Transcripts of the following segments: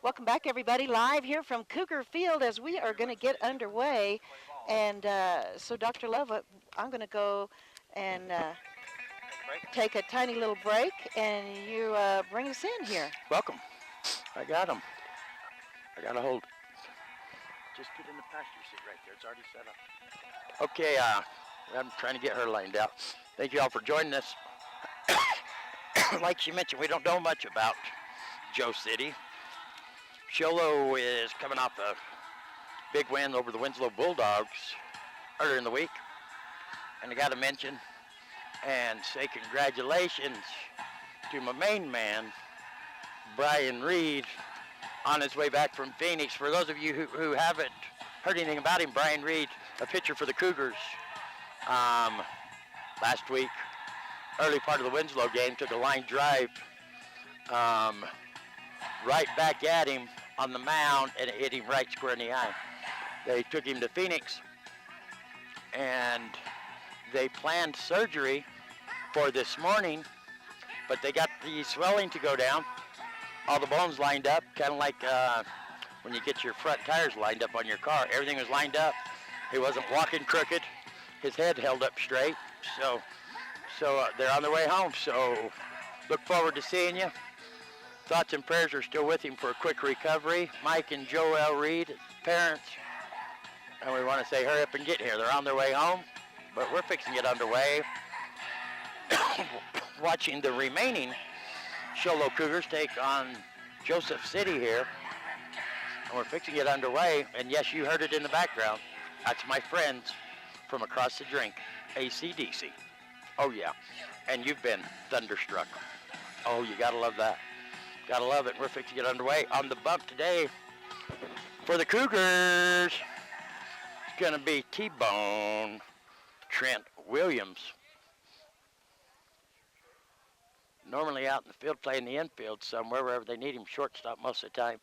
Welcome back, everybody, live here from Cougar Field as we are going to get underway. And so, Dr. Love, I'm going to go and take a tiny little break, and you bring us in here. Welcome. I got them. I got to hold. Just get in the passenger seat right there. It's already set up. Okay, I'm trying to get her lined out. Thank you all for joining us. Like she mentioned, we don't know much about Joe City. Sholo is coming off a big win over the Winslow Bulldogs earlier in the week. And I got to mention and say congratulations to my main man, Brian Reed, on his way back from Phoenix. For those of you who haven't heard anything about him, Brian Reed, a pitcher for the Cougars, last week, early part of the Winslow game, took a line drive right back at him on the mound, and it hit him right square in the eye. They took him to Phoenix, and they planned surgery for this morning, but they got the swelling to go down. All the bones lined up, kind of like when you get your front tires lined up on your car. Everything was lined up. He wasn't walking crooked. His head held up straight. So they're on their way home. So look forward to seeing you. Thoughts and prayers are still with him for a quick recovery. Mike and Joel Reed, parents. And we want to say hurry up and get here. They're on their way home, but we're fixing to get underway. Watching the remaining Sholo Cougars take on Joseph City here. And we're fixing to get underway. And yes, you heard it in the background. That's my friends from across the drink, AC/DC. Oh yeah, and you've been thunderstruck. Oh, you gotta love that. Gotta love it. We're fixing to get underway. On the bump today for the Cougars, it's gonna be T-Bone Trent Williams. Normally out in the field, playing the infield somewhere, wherever they need him, shortstop most of the time.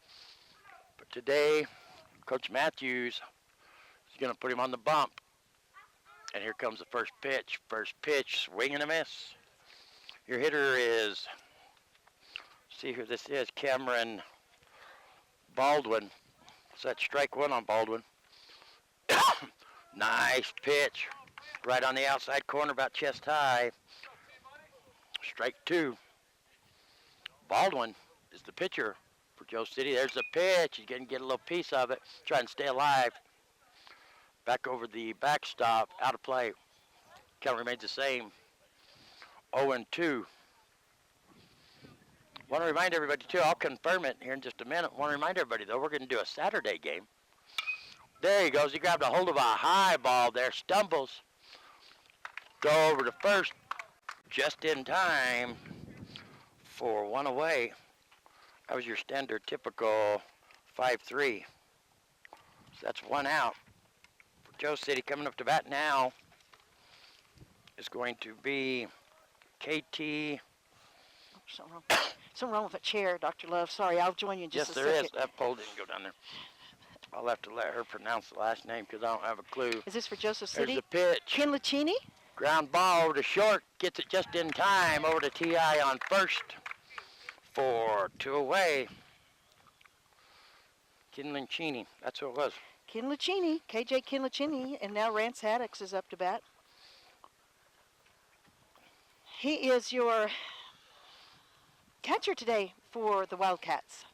But today, Coach Matthews is gonna put him on the bump. And here comes the first pitch. First pitch, swing and a miss. Your hitter is, see who this is, Cameron Baldwin. So that's strike one on Baldwin. Nice pitch. Right on the outside corner, about chest high. Strike two. Baldwin is the pitcher for Joe City. There's the pitch. He's going to get a little piece of it. Try and stay alive. Back over the backstop, out of play. Count remains the same. 0-2. Want to remind everybody, too, I'll confirm it here in just a minute. Want to remind everybody, though, we're going to do a Saturday game. There he goes. He grabbed a hold of a high ball there, stumbles. Go over to first, just in time for one away. That was your standard, typical 5-3. So that's one out. Joe City coming up to bat now is going to be KT. Something wrong with a chair, Dr. Love. Sorry, I'll join you in just a second. Yes, there is. That pole didn't go down there. I'll have to let her pronounce the last name because I don't have a clue. Is this for Joseph City? There's the pitch. Kinlachini? Ground ball over to short. Gets it just in time over to T.I. on first for two away. Kinlachini. That's what it was. Kinlachini, KJ Kinlachini, and now Rance Haddix is up to bat. He is your catcher today for the Wildcats.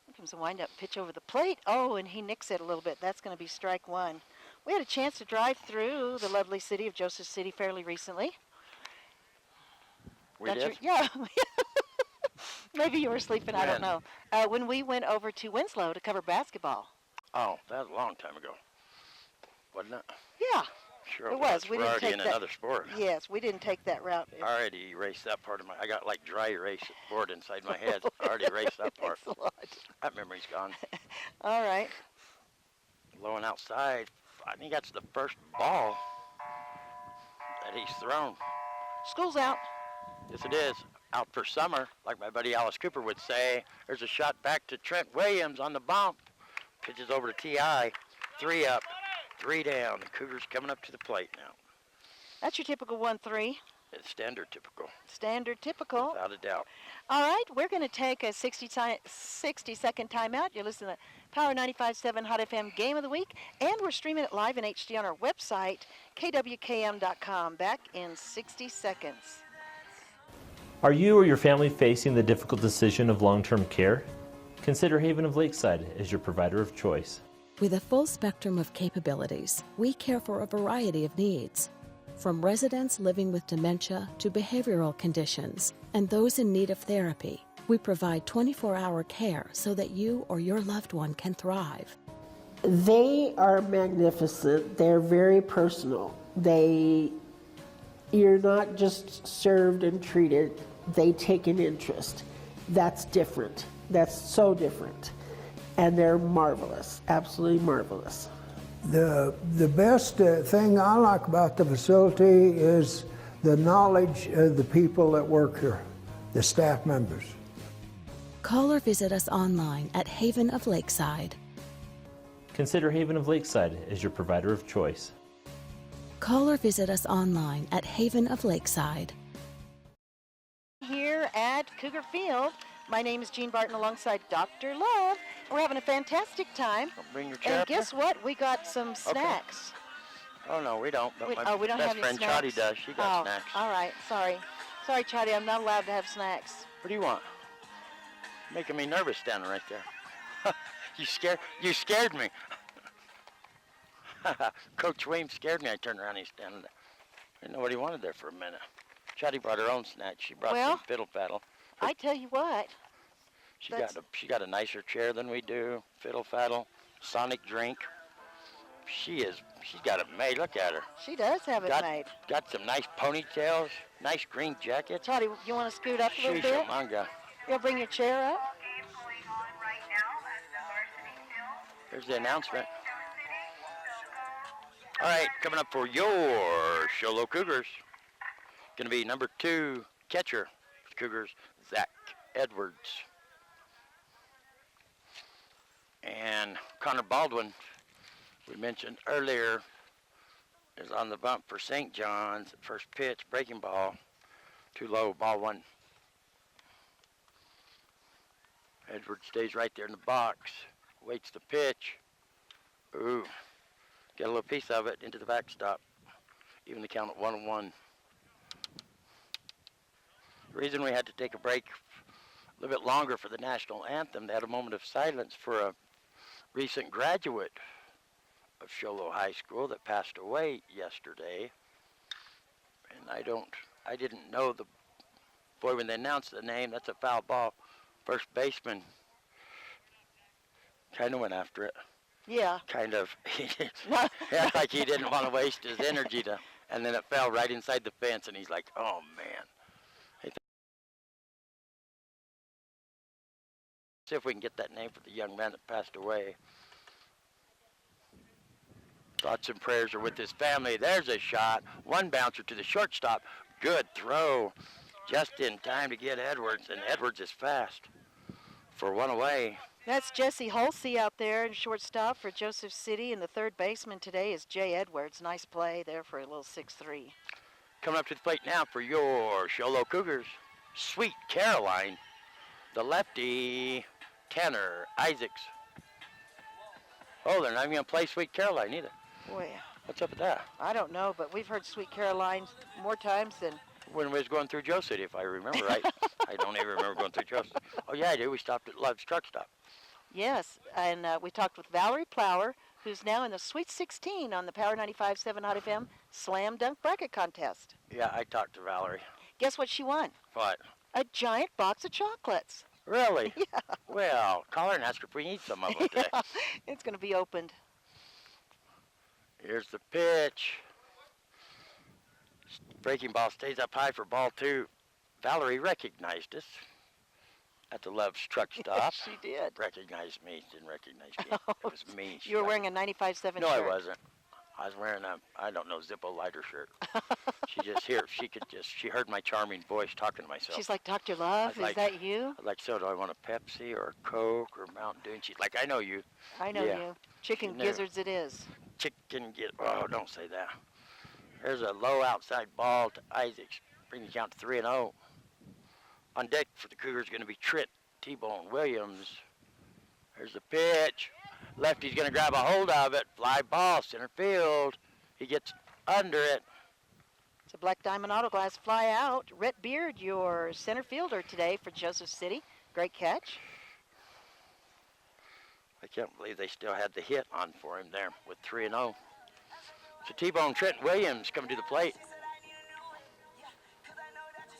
Here comes a wind-up pitch over the plate. Oh, and he nicks it a little bit. That's going to be strike one. We had a chance to drive through the lovely city of Joseph City fairly recently. We did? Yeah. Maybe you were sleeping, I don't know. When we went over to Winslow to cover basketball. Oh, that was a long time ago, wasn't it? Yeah. Sure it was. We didn't take in another sport. Yes, we didn't take that route. I already erased that part of I got like dry erase board inside my head. I already erased that part. Thanks a lot. That memory's gone. All right. Low and outside. I think that's the first ball that he's thrown. School's out. Yes, it is. Out for summer, like my buddy Alice Cooper would say. There's a shot back to Trent Williams on the bump. Pitches over to T.I. 3 up, 3 down. The Cougars coming up to the plate now. That's your typical 1-3. It's standard typical. Standard typical. Without a doubt. All right, we're going to take a 60-second timeout. You're listening to Power 95.7 Hot FM Game of the Week, and we're streaming it live in HD on our website, KWKM.com. Back in 60 seconds. Are you or your family facing the difficult decision of long-term care? Consider Haven of Lakeside as your provider of choice. With a full spectrum of capabilities, we care for a variety of needs. From residents living with dementia to behavioral conditions and those in need of therapy, we provide 24-hour care so that you or your loved one can thrive. They are magnificent. They're very personal. You're not just served and treated, they take an interest. That's different. That's so different. And they're marvelous, absolutely marvelous. The best thing I like about the facility is the knowledge of the people that work here, the staff members. Call or visit us online at Haven of Lakeside. Consider Haven of Lakeside as your provider of choice. Call or visit us online at Haven of Lakeside. Here at Cougar Field, my name is Jean Barton alongside Dr. Love. We're having a fantastic time. Bring your chair And up guess here. what? We got some snacks. Oh, no, we don't. But We my don't best have any friend snacks. Chotty does. She got snacks. All right. Sorry, Chotty. I'm not allowed to have snacks. What do you want? Making me nervous standing right there. You scared me. Coach Weems scared me. I turned around, he's standing there. Didn't know what he wanted there for a minute. Chotty brought her own snack. She brought Well, some fiddle faddle. I tell you what. She got a nicer chair than we do. Fiddle faddle, Sonic drink. She's got it made. Look at her. She does have it made. Got some nice ponytails, nice green jacket. Chotty, you want to scoot up a little bit? Manga. You'll bring your chair up. Here's the announcement. All right, coming up for your Show Low Cougars. Going to be number 2 catcher for the Cougars, Zach Edwards. And Connor Baldwin, we mentioned earlier, is on the bump for St. John's. First pitch, breaking ball, too low, ball 1. Edwards stays right there in the box, waits the pitch. Ooh, get a little piece of it into the backstop. Even the count at 1-1. The reason we had to take a break a little bit longer for the national anthem, they had a moment of silence for a recent graduate of Show Low High School that passed away yesterday. And I didn't know the boy when they announced the name. That's a foul ball. First baseman kind of went after it. Yeah. Kind of. Yeah, like he didn't want to waste his energy and then it fell right inside the fence, and he's like, oh, man. See if we can get that name for the young man that passed away. Thoughts and prayers are with his family. There's a shot. One bouncer to the shortstop. Good throw. Just in time to get Edwards, and Edwards is fast for one away. That's Jesse Holsey out there in shortstop for Joseph City, and the third baseman today is Jay Edwards. Nice play there for a little 6-3. Coming up to the plate now for your Show Low Cougars, Sweet Caroline, the lefty, Tanner Isaacs. Oh, they're not even going to play Sweet Caroline either. Boy, What's up with that? I don't know, but we've heard Sweet Caroline more times than... When we was going through Joe City, if I remember right. I don't even remember going through Joe City. Oh, yeah, I do. We stopped at Love's Truck Stop. Yes, and we talked with Valerie Plower, who's now in the Sweet 16 on the Power 95.7 Hot FM Slam Dunk Bracket Contest. Yeah, I talked to Valerie. Guess what she won? What? A giant box of chocolates. Really? Yeah. Well, call her and ask her if we need some of them today. Yeah, it's going to be opened. Here's the pitch. Breaking ball stays up high for ball 2. Valerie recognized us at the Love's Truck Stop. She did. Recognized me. Didn't recognize me. It was me. You were wearing a 95.7 shirt. No, I wasn't. I was wearing a, I don't know, Zippo lighter shirt. She heard my charming voice talking to myself. She's like, Dr. Love, is that you? I was like, so do I want a Pepsi or a Coke or Mountain Dew? And she's like, I know you. I know you. Chicken gizzards it is. Oh, don't say that. There's a low outside ball to Isaacs. bring the count to 3-0. On deck for the Cougars going to be Trent T-Bone Williams. There's the pitch. Lefty's going to grab a hold of it. Fly ball, center field. He gets under it. It's a Black Diamond Auto Glass fly out. Rhett Beard, your center fielder today for Joseph City. Great catch. I can't believe they still had the hit on for him there with 3-0. So T-Bone Trent Williams coming to the plate.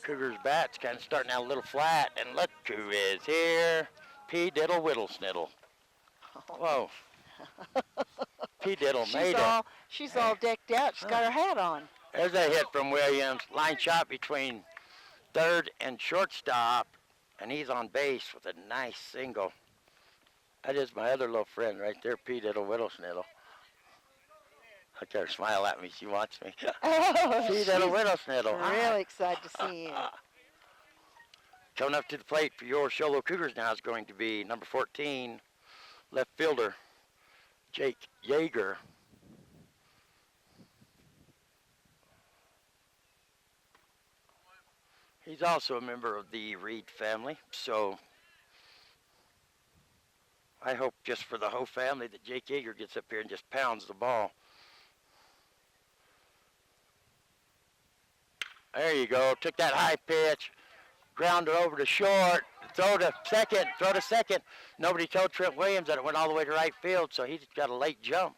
Cougars bat's kind of starting out a little flat, and look who is here. P. Diddle Whittle Sniddle. Whoa. P. Diddle made it. She's all decked out. She's got her hat on. There's a hit from Williams. Line shot between third and shortstop, and he's on base with a nice single. That is my other little friend right there, P. Diddle Whittle Sniddle. Look at her smile at me. She wants me. Oh, P. Diddle Whittle Sniddle. Really excited to see you. Coming up to the plate for your Sholo Cougars now is going to be number 14, left fielder, Jake Yeager. He's also a member of the Reed family, so I hope just for the whole family that Jake Yeager gets up here and just pounds the ball. There you go. Took that high pitch, grounded over to short, throw to second. Nobody told Trent Williams that it went all the way to right field, so he got a late jump.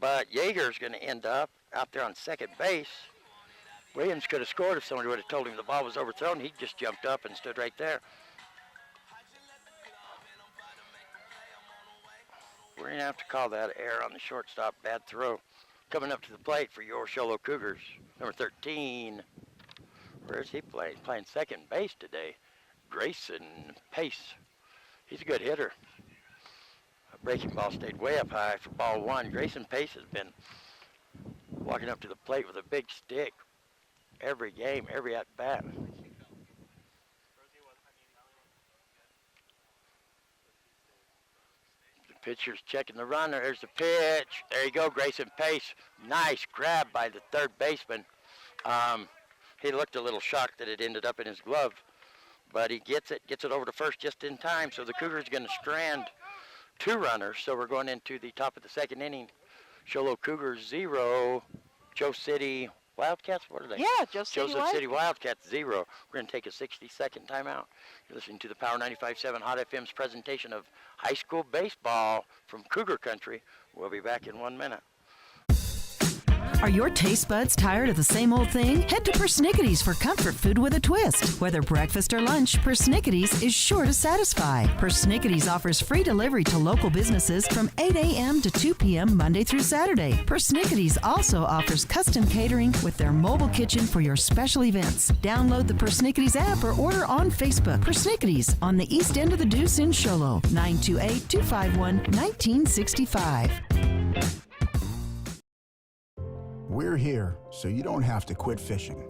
But Yeager's going to end up out there on second base. Williams could have scored if somebody would have told him the ball was overthrown. He just jumped up and stood right there. We're going to have to call that error on the shortstop, bad throw. Coming up to the plate for your Sholo Cougars, number 13. Where is he playing? He's playing second base today. Grayson Pace. He's a good hitter. A breaking ball stayed way up high for ball one. Grayson Pace has been walking up to the plate with a big stick every game, every at-bat. Pitcher's checking the runner. There's the pitch. There you go, Grayson Pace. Nice grab by the third baseman. He looked a little shocked that it ended up in his glove, but he gets it over to first just in time. So the Cougars are going to strand two runners. So we're going into the top of the second inning. Sholo Cougars 0, Joe City Wildcats, what are they? Yeah, Joseph City Wildcats 0. We're going to take a 60-second timeout. You're listening to the Power 95.7 Hot FM's presentation of high school baseball from Cougar Country. We'll be back in 1 minute. Are your taste buds tired of the same old thing? Head to Persnickety's for comfort food with a twist. Whether breakfast or lunch, Persnickety's is sure to satisfy. Persnickety's offers free delivery to local businesses from 8 a.m. to 2 p.m. Monday through Saturday. Persnickety's also offers custom catering with their mobile kitchen for your special events. Download the Persnickety's app or order on Facebook. Persnickety's on the east end of the Deuce in Sholo, 928-251-1965. We're here so you don't have to quit fishing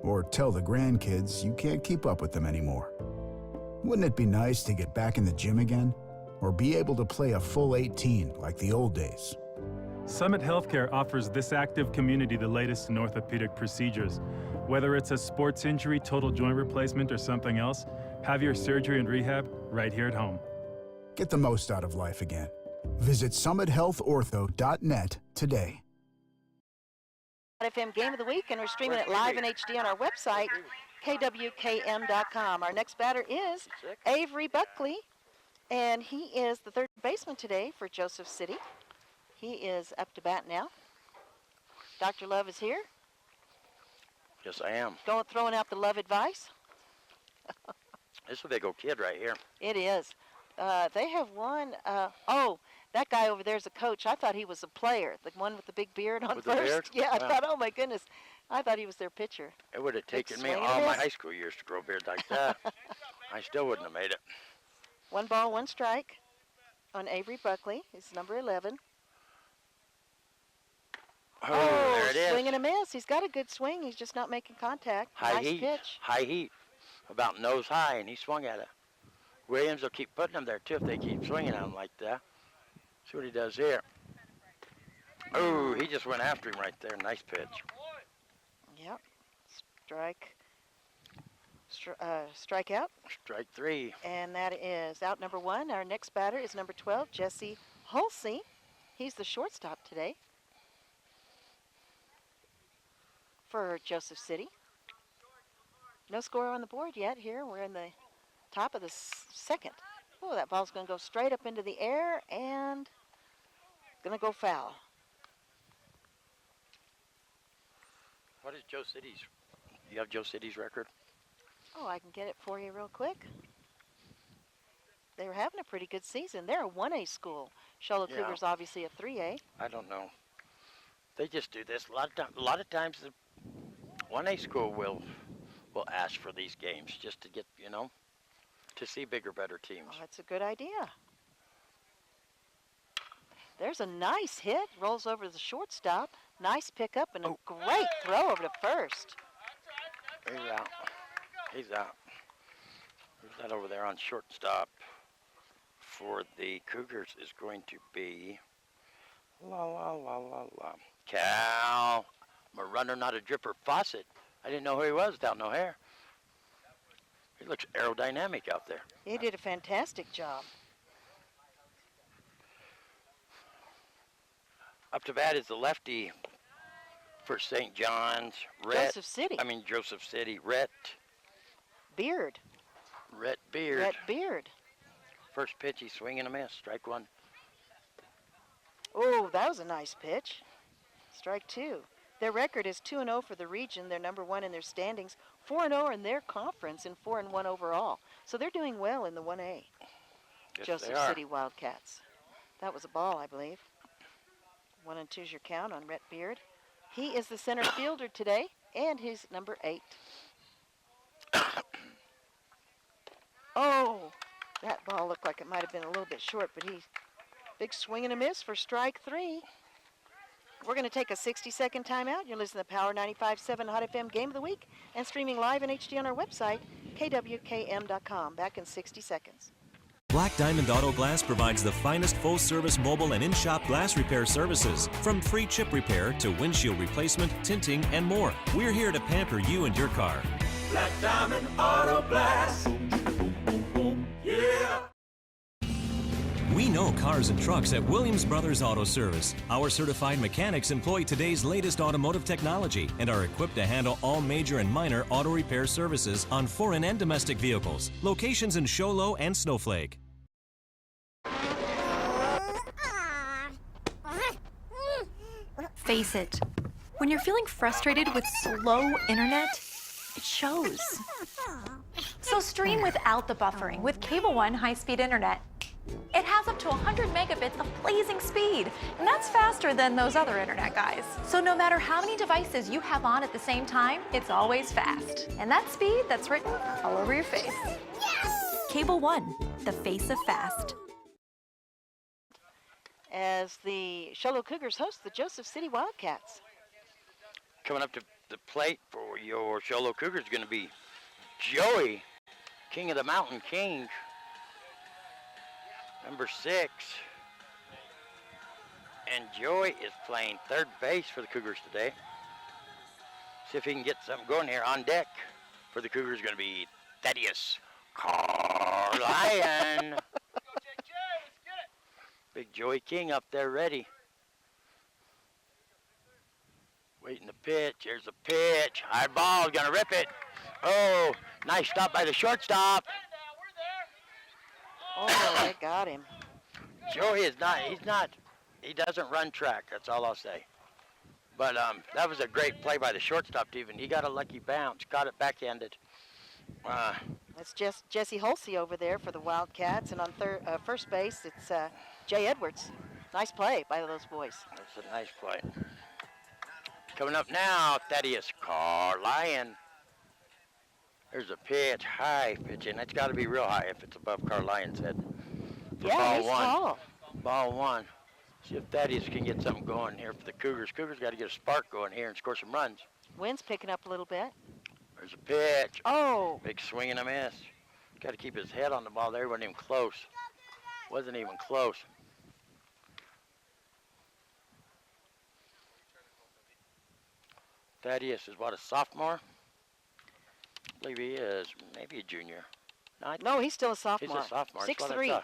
or tell the grandkids you can't keep up with them anymore. Wouldn't it be nice to get back in the gym again or be able to play a full 18 like the old days? Summit Healthcare offers this active community the latest in orthopedic procedures. Whether it's a sports injury, total joint replacement, or something else, have your surgery and rehab right here at home. Get the most out of life again. Visit summithealthortho.net today. FM Game of the Week, and we're streaming it live in HD on our website, KWKM.com. Our next batter is Avery Buckley, and he is the third baseman today for Joseph City. He is up to bat now. Dr. Love is here. Yes, I am. Throwing out the love advice. This is a big old kid right here. It is. They have one. That guy over there is a coach. I thought he was a player, the one with the big beard on With first. the beard? Yeah, I thought, oh my goodness. I thought he was their pitcher. It would have taken me swing all and my miss. high school years to grow a beard like that. I still wouldn't have made it. 1 ball, 1 strike on Avery Buckley. He's number 11. Oh, there it is. Swing and a miss. He's got a good swing. He's just not making contact. High nice heat. pitch. High heat. About nose high, and he swung at it. Williams will keep putting them there, too, if they keep swinging at him like that. See what he does here. Oh, he just went after him right there. Nice pitch. Yep. Strikeout. Strike 3. And that is out number 1. Our next batter is number 12, Jesse Hulsey. He's the shortstop today for Joseph City. No score on the board yet here. We're in the top of the second. Oh, that ball's going to go straight up into the air and going to go foul. What is Joe City's? You have Joe City's record? Oh, I can get it for you real quick. They were having a pretty good season. They're a 1A school. Charlotte Cougars obviously a 3A. I don't know. They just do this. A lot of times the 1A school will ask for these games just to get, to see bigger, better teams. Oh, that's a good idea. There's a nice hit. Rolls over to the shortstop. Nice pickup and a great throw over to first. He's out. He's out. Who's that over there on shortstop for the Cougars is going to be Cal. I'm a runner, not a dripper. Fawcett. I didn't know who he was without no hair. He looks aerodynamic out there. He did a fantastic job. Up to bat is the lefty for St. John's. Joseph City. Joseph City. Rhett Beard. Rhett Beard. Rhett Beard. First pitch, he's swinging a miss. Strike 1. Oh, that was a nice pitch. Strike 2. Their record is 2-0 for the region. They're number 1 in their standings, 4-0 in their conference, and 4-1 overall. So they're doing well in the 1A. Yes, Joseph City Wildcats. That was a ball, I believe. 1-2's your count on Rhett Beard. He is the center fielder today, and he's number 8. Oh, that ball looked like it might have been a little bit short, but big swing and a miss for strike 3. We're going to take a 60-second timeout. You're listening to Power 95.7 Hot FM Game of the Week and streaming live in HD on our website, KWKM.com. Back in 60 seconds. Black Diamond Auto Glass provides the finest full-service mobile and in-shop glass repair services, from free chip repair to windshield replacement, tinting, and more. We're here to pamper you and your car. Black Diamond Auto Glass. Yeah! We know cars and trucks at Williams Brothers Auto Service. Our certified mechanics employ today's latest automotive technology and are equipped to handle all major and minor auto repair services on foreign and domestic vehicles. Locations in Show Low and Snowflake. Face it, when you're feeling frustrated with slow internet, it shows. So stream without the buffering with Cable One high-speed internet. It has up to 100 megabits of blazing speed, and that's faster than those other internet guys. So no matter how many devices you have on at the same time, it's always fast. And that speed, that's written all over your face. Yes! Cable One, the face of fast. As the Show Cougars host the Joseph City Wildcats. Coming up to the plate for your Show Cougars is going to be Joey, King of the Mountain King. Number 6. And Joey is playing third base for the Cougars today. See if he can get something going here. On deck for the Cougars is going to be Thaddeus Carlion. Big Joey King up there ready. Waiting the pitch. Here's a pitch. High ball. Going to rip it. Oh, nice stop by the shortstop. Oh, they got him. Joey is not, he doesn't run track, that's all I'll say. But that was a great play by the shortstop, even. He got a lucky bounce, got it backhanded. That's Jesse Hulsey over there for the Wildcats, and on first base, it's Jay Edwards. Nice play by those boys. That's a nice play. Coming up now, Thaddeus Carlion. There's a pitch, high pitch, and it's got to be real high if it's above Carlion's head. Yeah, he's tall. Ball 1. See if Thaddeus can get something going here for the Cougars. Cougars got to get a spark going here and score some runs. Wind's picking up a little bit. There's a pitch. Oh. Big swing and a miss. Got to keep his head on the ball there. Wasn't even close. Wasn't even close. Thaddeus is what, a sophomore? I believe he is, maybe a junior. No, he's still a sophomore. He's a sophomore. that's what I 6'3". thought.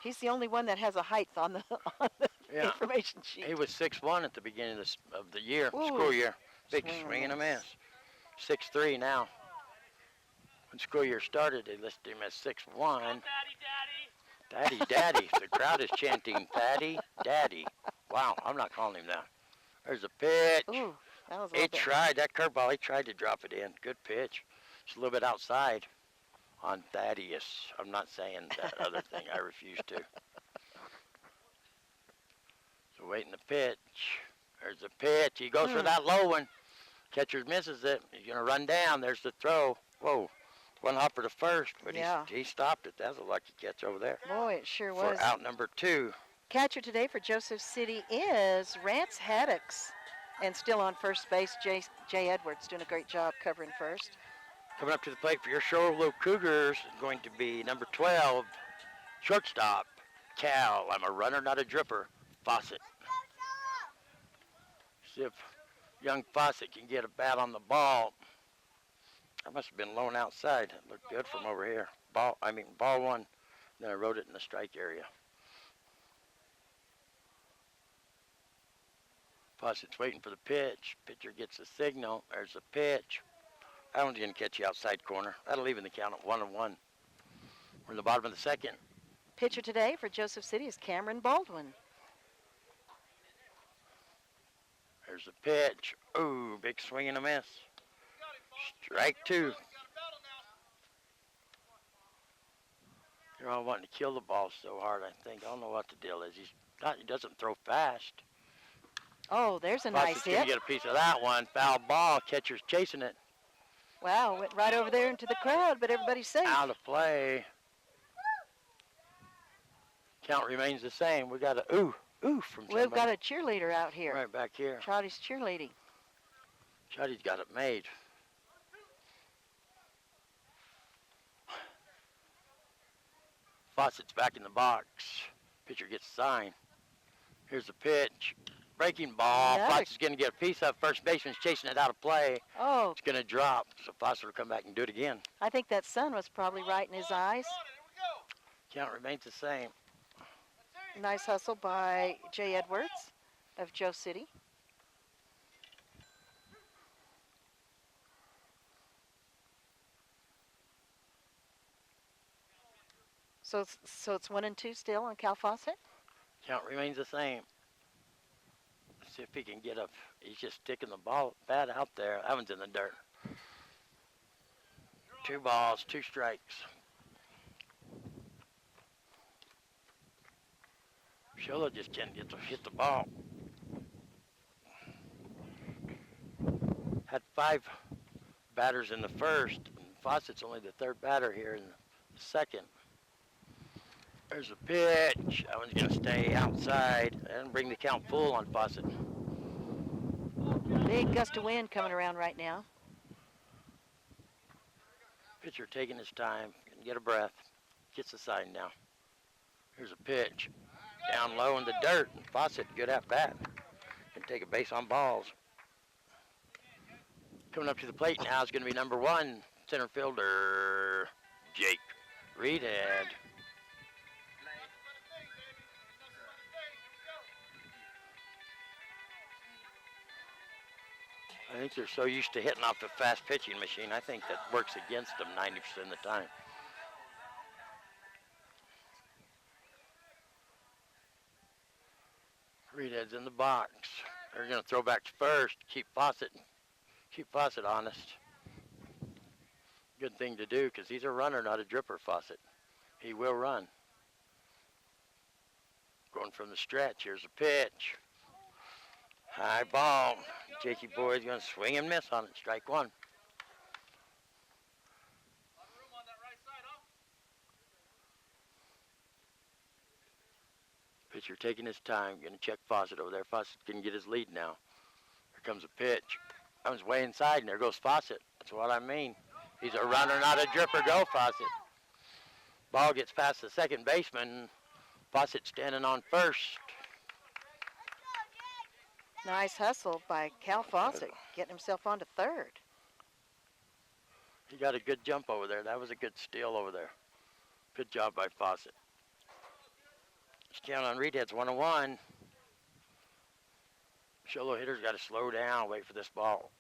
He's the only one that has a height on the, on the Yeah. information sheet. He was 6'1" at the beginning of the year, Ooh. school year. Big Swing swing and a and miss. 6'3" now. When school year started, they listed him as 6'1". Daddy, Daddy. The crowd is chanting, Daddy, Daddy. Wow, I'm not calling him that. There's a pitch. Ooh, that was a He little bit. tried, that curveball, he tried to drop it in. Good pitch. It's a little bit outside on Thaddeus. I'm not saying that other thing. I refuse to. So waiting the pitch. There's the pitch. He goes for that low one. Catcher misses it. He's going to run down. There's the throw. Whoa. One hopper to first, but Yeah. he stopped it. That was a lucky catch over there. Boy, it sure For was. out number 2. Catcher today for Joseph City is Rance Haddocks. And still on first base, Jay Edwards doing a great job covering first. Coming up to the plate for your Shoreview Cougars is going to be number 12, shortstop, Cal. I'm a runner, not a dripper, Fawcett. See if young Fawcett can get a bat on the ball. I must have been low outside. It looked good from over here. Ball one. Then I wrote it in the strike area. Fawcett's waiting for the pitch. Pitcher gets a signal. There's a pitch. That one's going to catch you outside corner. That'll even the count at 1-1. We're in the bottom of the second. Pitcher today for Joseph City is Cameron Baldwin. There's a pitch. Ooh, big swing and a miss. Strike 2. They're all wanting to kill the ball so hard, I think. I don't know what the deal is. He doesn't throw fast. Oh, there's a nice Fawcett's going to hit. get a piece of that one. Foul ball. Catcher's chasing it. Wow, went right over there into the crowd, but everybody's safe. Out of play. Count remains the same. We got a ooh from somebody. We've got a cheerleader out here. Right back here. Trotty's cheerleading. Trotty's got it made. Fawcett's back in the box. Pitcher gets a sign. Here's the pitch. Breaking ball. Another- Fawcett's going to get a piece of. First baseman's chasing it out of play. Oh, It's going to drop. So Fawcett will come back and do it again. I think that sun was probably right in his eyes. Count remains the same. Nice hustle by Jay Edwards of Joe City. So it's 1-2 still on Cal Fawcett. Count remains the same. Let's see if he can get up. He's just sticking the ball bat out there. That one's in the dirt. 2 balls, 2 strikes. Shola just can't get to hit the ball. Had 5 batters in the first. And Fawcett's only the 3rd batter here in the second. There's a pitch. That one's going to stay outside and bring the count full on Fawcett. Big gust of wind coming around right now. Pitcher taking his time, can get a breath, gets the sign now. Here's a pitch. Down low in the dirt. Fawcett, good at bat. Can take a base on balls. Coming up to the plate now is going to be number 1, center fielder, Jake Reedhead. I think they're so used to hitting off the fast pitching machine, I think that works against them 90% of the time. Reedhead's in the box. They're going to throw back to first, keep Fawcett honest. Good thing to do because he's a runner, not a dripper, Fawcett. He will run. Going from the stretch, here's a pitch. High ball. Jakey Boyd's going to swing and miss on it. Strike 1. Pitcher taking his time. Going to check Fawcett over there. Fawcett can get his lead now. Here comes a pitch. That one's way inside, and there goes Fawcett. That's what I mean. He's a runner, not a dripper. Go, Fawcett. Ball gets past the second baseman. Fawcett standing on first. Nice hustle by Cal Fawcett, getting himself onto third. He got a good jump over there. That was a good steal over there. Good job by Fawcett. Just count on Reedhead's 1-1. Sholo hitter's got to slow down, wait for this ball.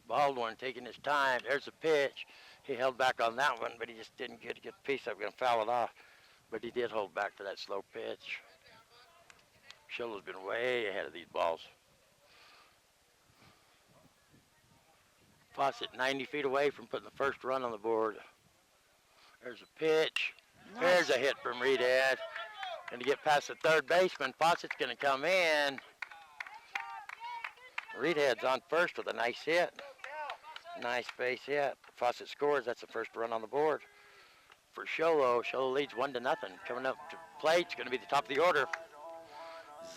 Baldwin taking his time. There's the pitch. He held back on that one, but he just didn't get a good piece up. Going to foul it off. But he did hold back to that slow pitch. Sholo's been way ahead of these balls. Fawcett 90 feet away from putting the first run on the board. There's a pitch. Nice. There's a hit from Reedhead. And to get past the third baseman, Fawcett's going to come in. Reedhead's on first with a nice hit. Nice base hit. Fawcett scores. That's the first run on the board. For Sholo, Sholo leads 1-0. Coming up to plate, it's going to be the top of the order.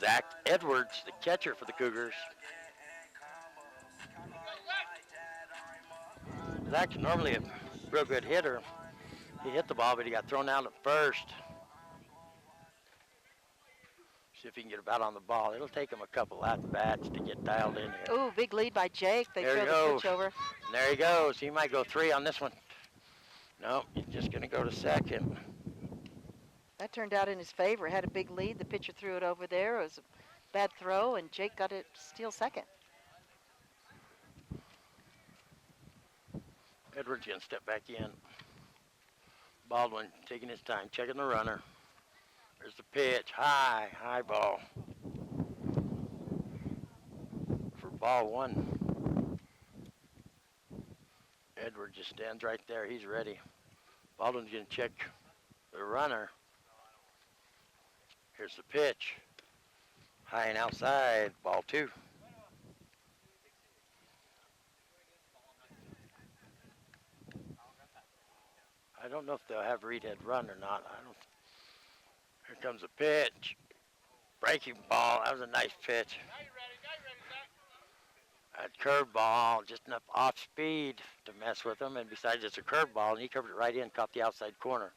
Zach Edwards, the catcher for the Cougars. Zach's normally a real good hitter. He hit the ball, but he got thrown out at first. See if he can get about on the ball. It'll take him a couple at-bats to get dialed in here. Ooh, big lead by Jake. They throw the pitch over. And there he goes. He might go 3 on this one. No, he's just going to go to second. That turned out in his favor. Had a big lead. The pitcher threw it over there. It was a bad throw, and Jake got it steal second. Edwards going to step back in. Baldwin taking his time, checking the runner. There's the pitch. High ball. For ball 1. Edwards just stands right there. He's ready. Baldwin's going to check the runner. Here's the pitch. High and outside. Ball 2. I don't know if they'll have Reedhead run or not. Here comes a pitch. Breaking ball. That was a nice pitch. That curveball, just enough off speed to mess with him. And besides, it's a curveball, and he covered it right in, caught the outside corner.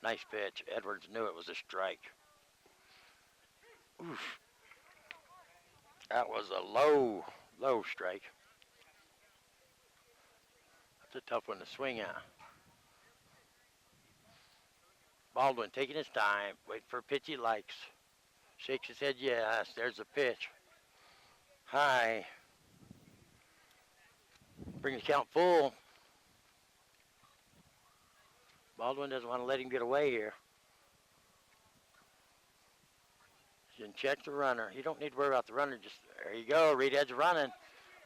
Nice pitch. Edwards knew it was a strike. Oof. That was a low strike. That's a tough one to swing at. Baldwin taking his time, waiting for a pitch he likes. Shakes his head, yes, there's the pitch. High. Bring the count full. Baldwin doesn't want to let him get away here. You can check the runner. You don't need to worry about the runner. Just, there you go, Reedhead's running.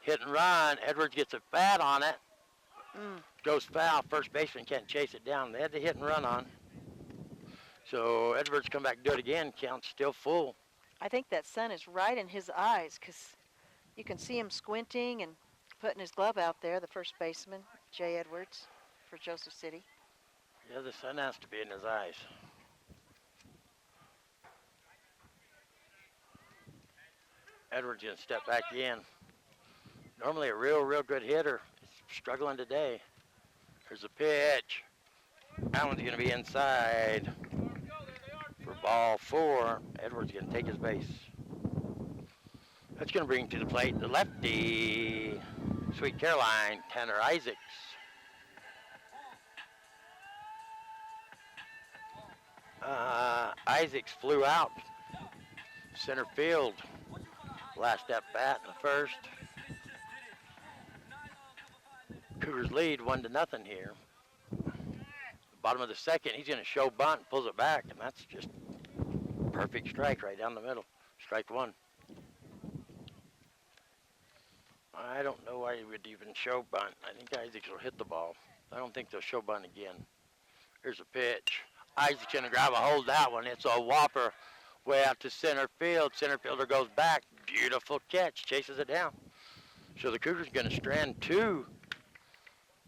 Hit and run. Edwards gets a bat on it. Goes foul. First baseman can't chase it down. They had to hit and run on. So Edwards come back and do it again. Count's still full. I think that sun is right in his eyes because you can see him squinting and putting his glove out there, the first baseman, Jay Edwards, for Joseph City. Yeah, the sun has to be in his eyes. Edwards gonna step back in. Normally a real good hitter. He's struggling today. There's a pitch. That one's gonna be inside. For ball 4, Edwards gonna take his base. That's gonna bring to the plate the lefty, Sweet Caroline, Tanner Isaacs. Isaacs flew out center field. Last at bat in the first. Cougars lead 1-0 here. Bottom of the second, he's going to show bunt, pulls it back, and that's just perfect strike right down the middle. Strike 1. I don't know why he would even show bunt. I think Isaacs will hit the ball. I don't think they'll show bunt again. Here's a pitch. Isaacs going to grab a hold of that one. It's a whopper way out to center field. Center fielder goes back. Beautiful catch. Chases it down. So the Cougars are going to strand 2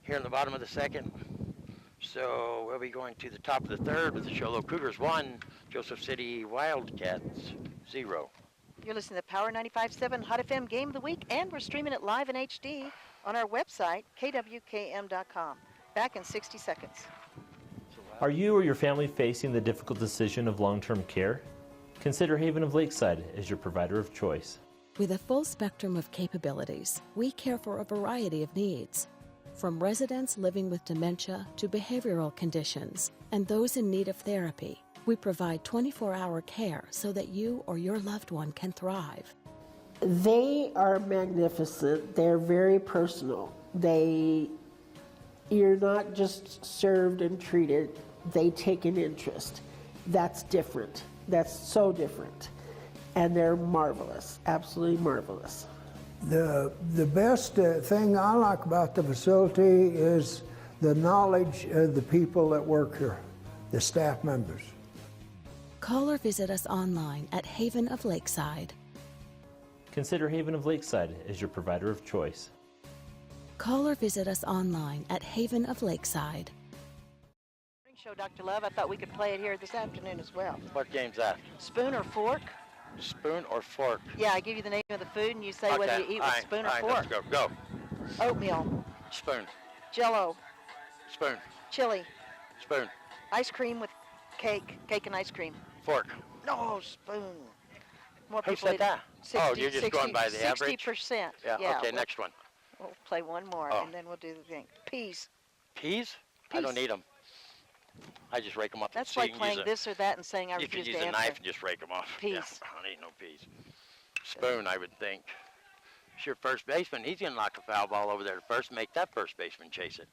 here in the bottom of the second. So we'll be going to the top of the third with the Sholo Cougars 1, Joseph City Wildcats 0. You're listening to Power 95.7 Hot FM Game of the Week, and we're streaming it live in HD on our website, KWKM.com. Back in 60 seconds. Are you or your family facing the difficult decision of long-term care? Consider Haven of Lakeside as your provider of choice. With a full spectrum of capabilities, we care for a variety of needs. From residents living with dementia to behavioral conditions and those in need of therapy, we provide 24-hour care so that you or your loved one can thrive. They are magnificent. They're very personal. You're not just served and treated, they take an interest. That's different. That's so different. And they're marvelous, absolutely marvelous. The best thing I like about the facility is the knowledge of the people that work here, the staff members. Call or visit us online at Haven of Lakeside. Consider Haven of Lakeside as your provider of choice. Call or visit us online at Haven of Lakeside. Show, Dr. Love. I thought we could play it here this afternoon as well. What game's that? Spoon or fork? Spoon or fork? Yeah, I give you the name of the food and you say whether you eat with spoon or fork. Let's go. Go. Oatmeal. Spoon. Jello. Spoon. Chili. Spoon. Ice cream with cake. Cake and ice cream. Fork. No, spoon. More Who people said eat that? 60, you're just going by the average? 60%. Yeah, okay, next one. We'll play one more and then we'll do the thing. Peas. Peas? I don't eat them. I just rake them up. That's like playing this or that and saying I refuse to answer. You can use a knife and just rake them off. Peas. Yeah, I don't eat no peas. Spoon, I would think. It's your first baseman. He's going to knock a foul ball over there to first and make that first baseman chase it.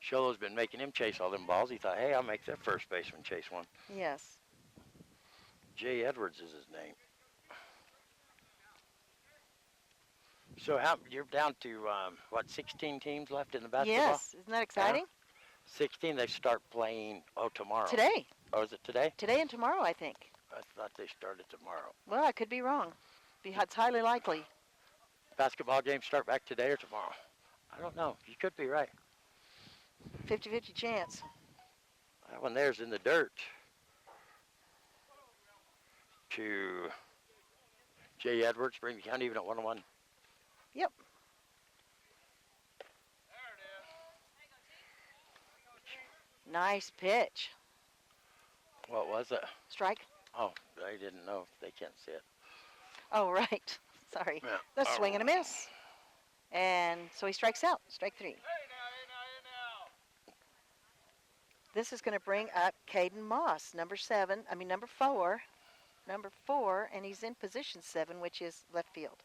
Sholo's been making him chase all them balls. He thought, hey, I'll make that first baseman chase one. Yes. Jay Edwards is his name. So you're down to, 16 teams left in the basketball? Yes. Isn't that exciting? 16, they start playing, tomorrow. Today. Oh, is it today? Today and tomorrow, I think. I thought they started tomorrow. Well, I could be wrong. It's highly likely. Basketball games start back today or tomorrow? I don't know. You could be right. 50-50 chance. That one there's in the dirt. To Jay Edwards, Spring County, even at 1-1. Yep. Nice pitch. What was it? Strike. Oh, I didn't know. They can't see it. Oh, right. Sorry. Yeah. That's swing and a miss. And so he strikes out. Strike three. This is going to bring up Caden Moss, number 4. Number 4, and he's in position 7, which is left field.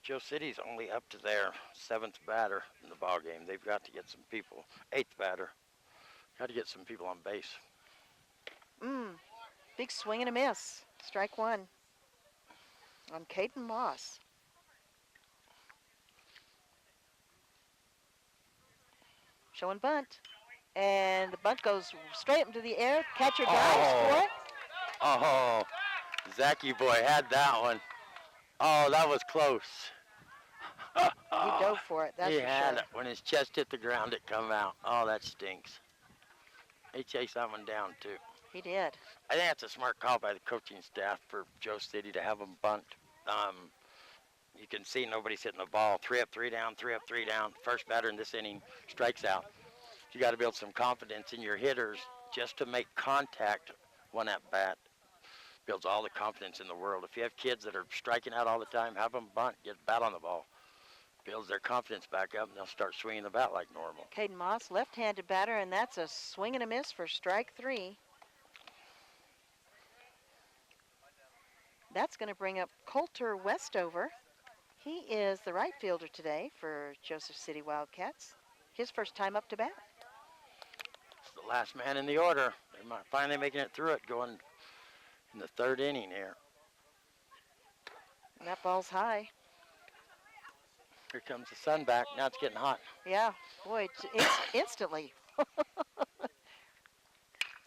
Joe City's only up to their 7th batter in the ball game. They've got to get some people. 8th batter. Got to get some people on base. Big swing and a miss. Strike 1 on Caden Moss. Showing bunt. And the bunt goes straight up into the air. Catcher dives for it. Oh, Zachy boy had that one. Oh, that was close. He dove for it, that's he for had sure. it. When his chest hit the ground, it come out. Oh, that stinks. He chased that one down, too. He did. I think that's a smart call by the coaching staff for Joe City to have them bunt. You can see nobody's hitting the ball. 3 up, 3 down, 3 up, 3 down. First batter in this inning strikes out. You got to build some confidence in your hitters just to make contact one at bat. Builds all the confidence in the world. If you have kids that are striking out all the time, have them bunt, get a bat on the ball. Builds their confidence back up, and they'll start swinging the bat like normal. Caden Moss, left-handed batter, and that's a swing and a miss for strike 3. That's going to bring up Coulter Westover. He is the right fielder today for Joseph City Wildcats. His first time up to bat. It's the last man in the order. They're finally making it through it, going in the 3rd inning here. And that ball's high. Here comes the sun back. Now it's getting hot. Yeah, boy, instantly.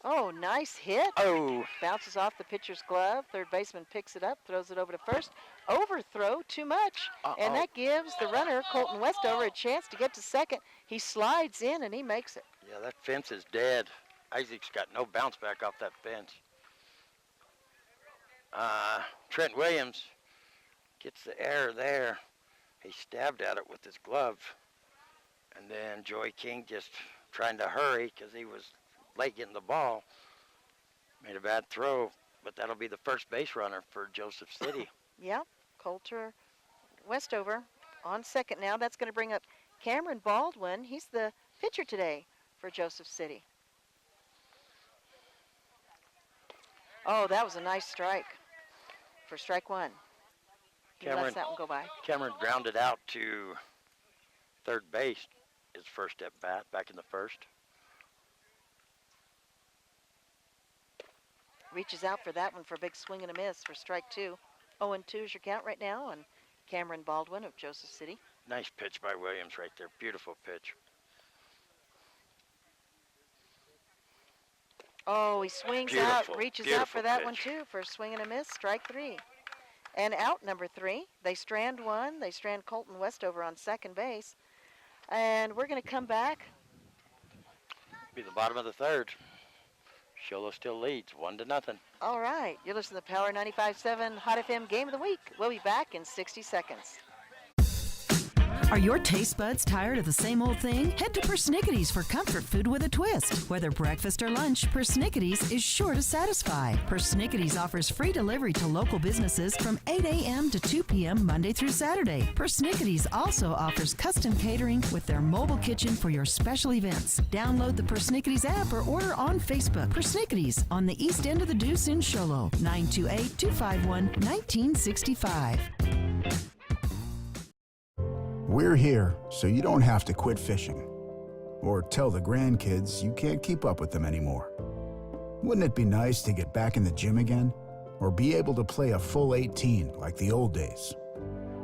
Oh, nice hit. Oh. Bounces off the pitcher's glove. Third baseman picks it up, throws it over to first. Overthrow, too much. And that gives the runner, Colton Westover, a chance to get to second. He slides in and he makes it. Yeah, that fence is dead. Isaac's got no bounce back off that fence. Trent Williams gets the error there. He stabbed at it with his glove. And then Joey King just trying to hurry because he was late getting the ball. Made a bad throw, but that'll be the first base runner for Joseph City. Yeah, Coulter Westover on second now. That's going to bring up Cameron Baldwin. He's the pitcher today for Joseph City. Oh, that was a nice strike for strike one. He lets that one go by. Cameron grounded out to third base his first at bat back in the first. Reaches out for that one for a big swing and a miss for strike two. 0-2 is your count right now on Cameron Baldwin of Joseph City. Nice pitch by Williams right there. Beautiful pitch. Oh, he swings out, reaches out for that one too for a swing and a miss, strike three. And out number three. They strand one. They strand Colton Westover on second base. And we're going to come back. Be the bottom of the third. Sholo still leads 1-0. All right. You're listening to Power 95.7 Hot FM Game of the Week. We'll be back in 60 seconds. Are your taste buds tired of the same old thing? Head to Persnickety's for comfort food with a twist. Whether breakfast or lunch, Persnickety's is sure to satisfy. Persnickety's offers free delivery to local businesses from 8 a.m. to 2 p.m. Monday through Saturday. Persnickety's also offers custom catering with their mobile kitchen for your special events. Download the Persnickety's app or order on Facebook. Persnickety's on the east end of the Deuce in Sholo, 928-251-1965. We're here so you don't have to quit fishing or tell the grandkids you can't keep up with them anymore. Wouldn't it be nice to get back in the gym again or be able to play a full 18 like the old days?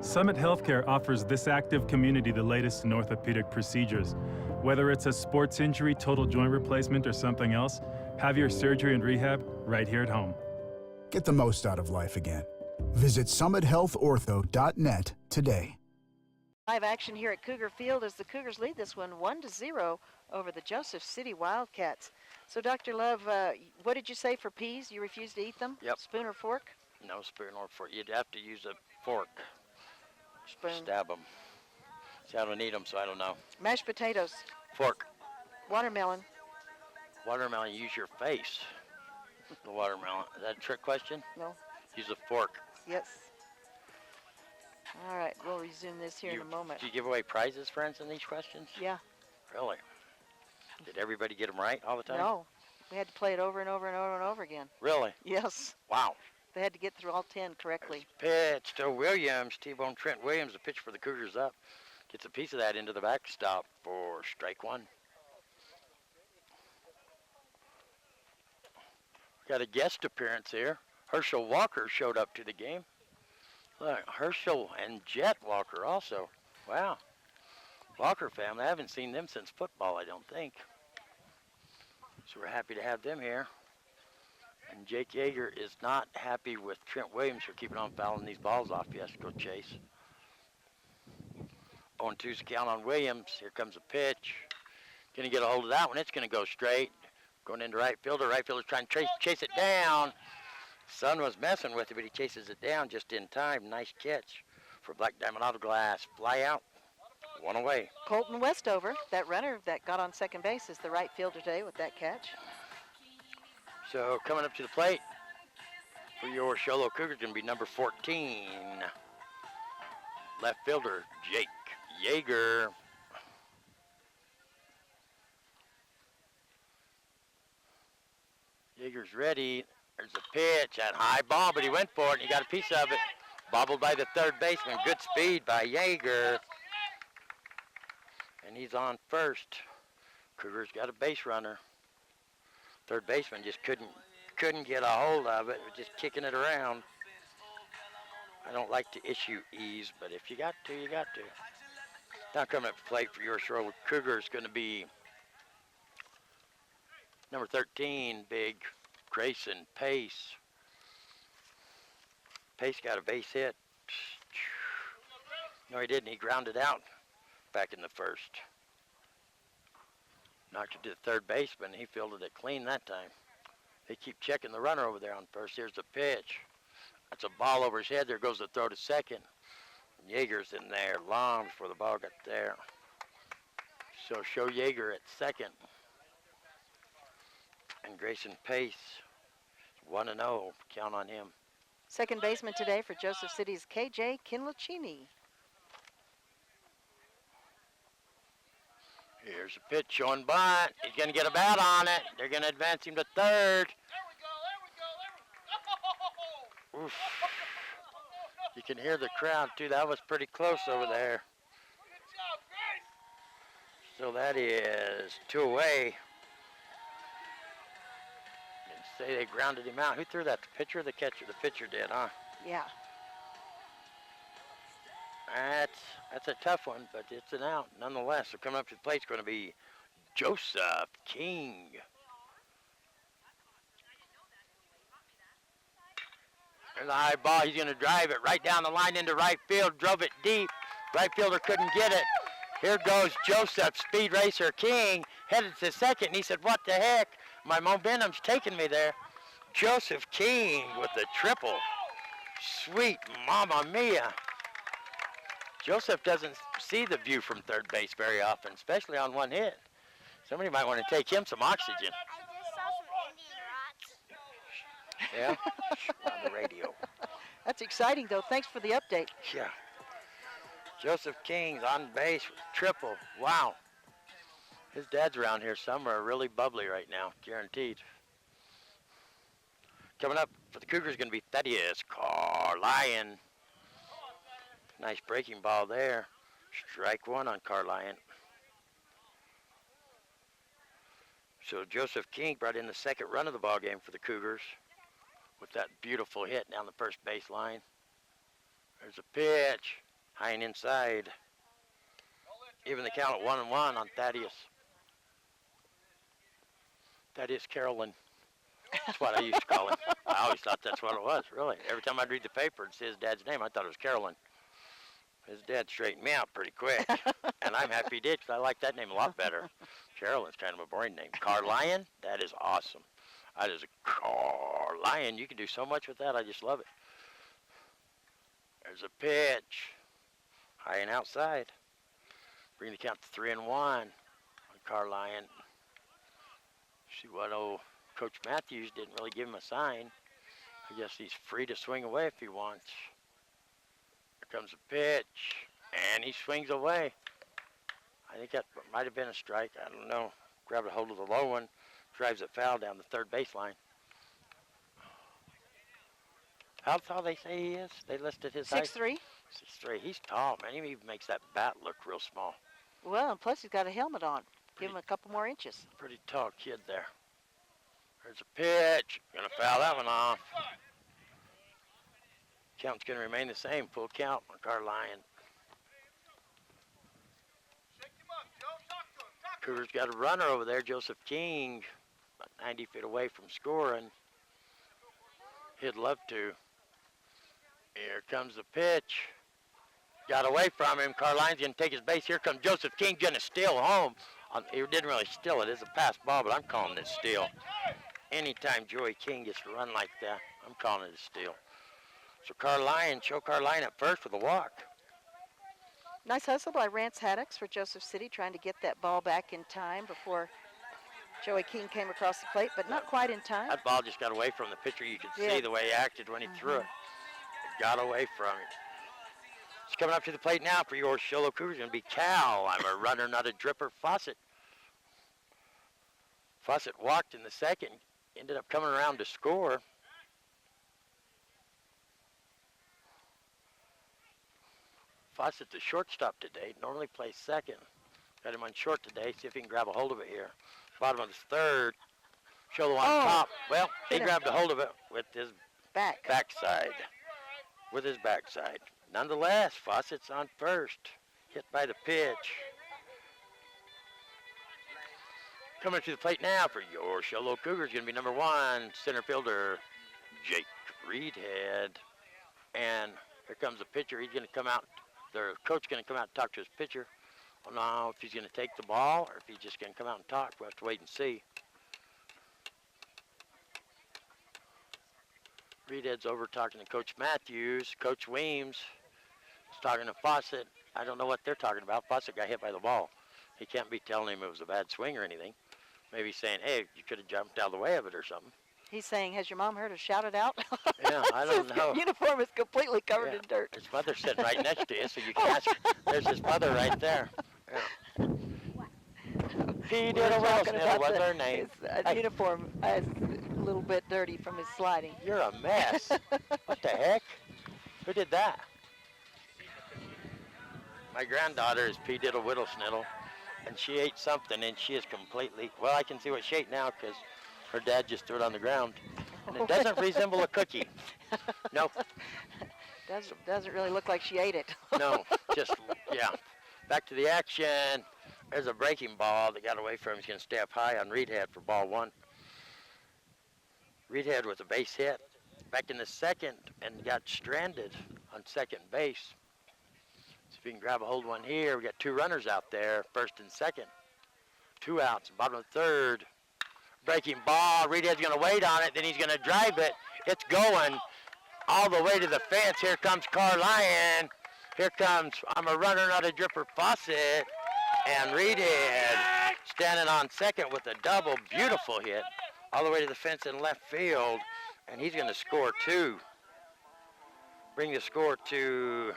Summit Healthcare offers this active community the latest in orthopedic procedures. Whether it's a sports injury, total joint replacement, or something else, have your surgery and rehab right here at home. Get the most out of life again. Visit summithealthortho.net today. Live action here at Cougar Field as the Cougars lead this one 1-0 over the Joseph City Wildcats. So, Dr. Love, what did you say for peas? You refuse to eat them? Yep. Spoon or fork? No spoon or fork. You'd have to use a fork. Spoon. Stab them. See, I don't eat them, so I don't know. Mashed potatoes. Fork. Watermelon. Watermelon, use your face. The watermelon. Is that a trick question? No. Use a fork. Yes. All right, we'll resume this here in a moment. Do you give away prizes, for instance, in these questions? Yeah. Really? Did everybody get them right all the time? No. We had to play it over and over and over and over again. Really? Yes. Wow. They had to get through all 10 correctly. Pitch to Williams. T-Bone Trent Williams, the pitch for the Cougars up. Gets a piece of that into the backstop for strike one. Got a guest appearance here. Herschel Walker showed up to the game. Look, Herschel and Jet Walker also. Wow. Walker family. I haven't seen them since football, I don't think. So we're happy to have them here. And Jake Yeager is not happy with Trent Williams for keeping on fouling these balls off. He has to go chase. 0-2's count on Williams. Here comes a pitch. Going to get a hold of that one. It's going to go straight. Going into right fielder. Right fielder's trying to chase it down. Sun was messing with it, but he chases it down just in time. Nice catch for Black Diamond Auto Glass. Fly out. One away. Colton Westover, that runner that got on second base, is the right fielder today with that catch. So coming up to the plate for your Sholo Cougars going to be number 14. Left fielder, Jake Yeager. Yeager's ready. There's a pitch, that high ball, but he went for it, and he got a piece of it. Bobbled by the third baseman. Good speed by Yeager. And he's on first. Cougars got a base runner. Third baseman just couldn't get a hold of it. Was just kicking it around. I don't like to issue E's, but if you got to, you got to. Now coming up to plate for your Sholo Cougars going to be number 13, big Grayson Pace. Pace got a base hit. No, he didn't. He grounded out back in the first. Knocked it to the third baseman. He fielded it clean that time. They keep checking the runner over there on first. Here's the pitch. That's a ball over his head. There goes the throw to second. Yeager's in there long before the ball got there. So show Yeager at second. And Grayson Pace 1-0. Count on him. Second baseman today for Joseph City's KJ Kinlachini. Here's a pitch showing bunt. He's going to get a bat on it. They're going to advance him to third. Oof. You can hear the crowd, too. That was pretty close over there. So that is 2 away. Didn't say they grounded him out. Who threw that? The pitcher or the catcher? The pitcher did, huh? Yeah. That's a tough one, but it's an out nonetheless. So coming up to the plate is going to be Joseph King. There's a high ball. He's going to drive it right down the line into right field. Drove it deep. Right fielder couldn't get it. Here goes Joseph Speed Racer King, headed to second. And he said, what the heck? My momentum's taking me there. Joseph King with the triple. Sweet Mamma Mia. Joseph doesn't see the view from third base very often, especially on one hit. Somebody might want to take him some oxygen. I just saw some Indian rocks. Yeah, on the radio. That's exciting, though. Thanks for the update. Yeah. Joseph King's on base with triple. Wow. His dad's around here somewhere, really bubbly right now, guaranteed. Coming up for the Cougars is going to be Thaddeus Carlion. Nice breaking ball there. Strike one on Carlion. So Joseph King brought in the second run of the ball game for the Cougars with that beautiful hit down the first base line. There's a pitch, high and inside. Even the count at 1-1 on Thaddeus. Thaddeus Carolyn. That's what I used to call him. I always thought that's what it was, really. Every time I'd read the paper and see his dad's name, I thought it was Carolyn. His dad straightened me out pretty quick, and I'm happy he did because I like that name a lot better. Carolyn's kind of a boring name. Carlion, that is awesome. That is a Carlion. You can do so much with that. I just love it. There's a pitch, high and outside. Bring the count to 3-1 on Carlion. See what old Coach Matthews didn't really give him a sign. I guess he's free to swing away if he wants. Here comes a pitch, and he swings away. I think that might have been a strike. I don't know. Grabbed a hold of the low one, drives it foul down the third baseline. How tall they say he is? They listed his height. 6'3". 6'3". He's tall, man. He even makes that bat look real small. Well, and plus he's got a helmet on. Give him a couple more inches. Pretty tall kid there. There's a pitch. Gonna foul that one off. Count's gonna remain the same. Full count on Carlion. Cougars got a runner over there, Joseph King, about 90 feet away from scoring. He'd love to. Here comes the pitch. Got away from him. Carlion's gonna take his base. Here comes Joseph King, gonna steal home. He didn't really steal it. It's a pass ball, but I'm calling it a steal. Anytime Joey King gets to run like that, I'm calling it a steal. So show Carlion at first with a walk. Nice hustle by Rance Haddocks for Joseph City, trying to get that ball back in time before Joey King came across the plate, but not quite in time. That ball just got away from the pitcher. You could see the way he acted when he threw it. It got away from him. It's coming up to the plate now for your Show Low Cougars. Going to be Cal. I'm a runner, not a dripper. Fawcett. Fawcett walked in the second. Ended up coming around to score. Fawcett, the shortstop today, normally plays second. Got him on short today. See if he can grab a hold of it here. Bottom of his third. Sholo on top. Well, he grabbed a hold of it with his backside. With his backside. Nonetheless, Fawcett's on first. Hit by the pitch. Coming to the plate now for your Sholo Cougars, going to be number 1, center fielder Jake Reedhead. And here comes the pitcher. He's going to come out. The coach going to come out and talk to his pitcher. I don't know if he's going to take the ball or if he's just going to come out and talk. We'll have to wait and see. Reedhead's over talking to Coach Matthews. Coach Weems is talking to Fawcett. I don't know what they're talking about. Fawcett got hit by the ball. He can't be telling him it was a bad swing or anything. Maybe saying, hey, you could have jumped out of the way of it or something. He's saying, has your mom heard us shout it out? Yeah, I don't His know. uniform is completely covered Yeah. in dirt. His mother's sitting right next to you, so you can ask. There's his mother right there. Yeah. P. We're Diddle talking Wilson about was her name. His Hey, uniform is a little bit dirty from his sliding. you're a mess. What the heck? Who did that? My granddaughter is P. Diddle Whittle Sniddle, and she ate something, and she is completely, well, I can see what she ate now because her dad just threw it on the ground. And it doesn't resemble a cookie. No, Doesn't really look like she ate it. no, just, yeah. Back to the action. There's a breaking ball that got away from him. He's going to stay up high on Reedhead for ball one. Reedhead with a base hit. Back in the second and got stranded on second base. See if we can grab a hold of one here. We got two runners out there, first and second. 2 outs, bottom of the third. Breaking ball. Reedhead's going to wait on it, then he's going to drive it. It's going all the way to the fence. Here comes Carlion. Here comes, I'm a runner, not a dripper faucet. And Reedhead standing on second with a double. Beautiful hit all the way to the fence in left field. And he's going to score 2. Bring the score to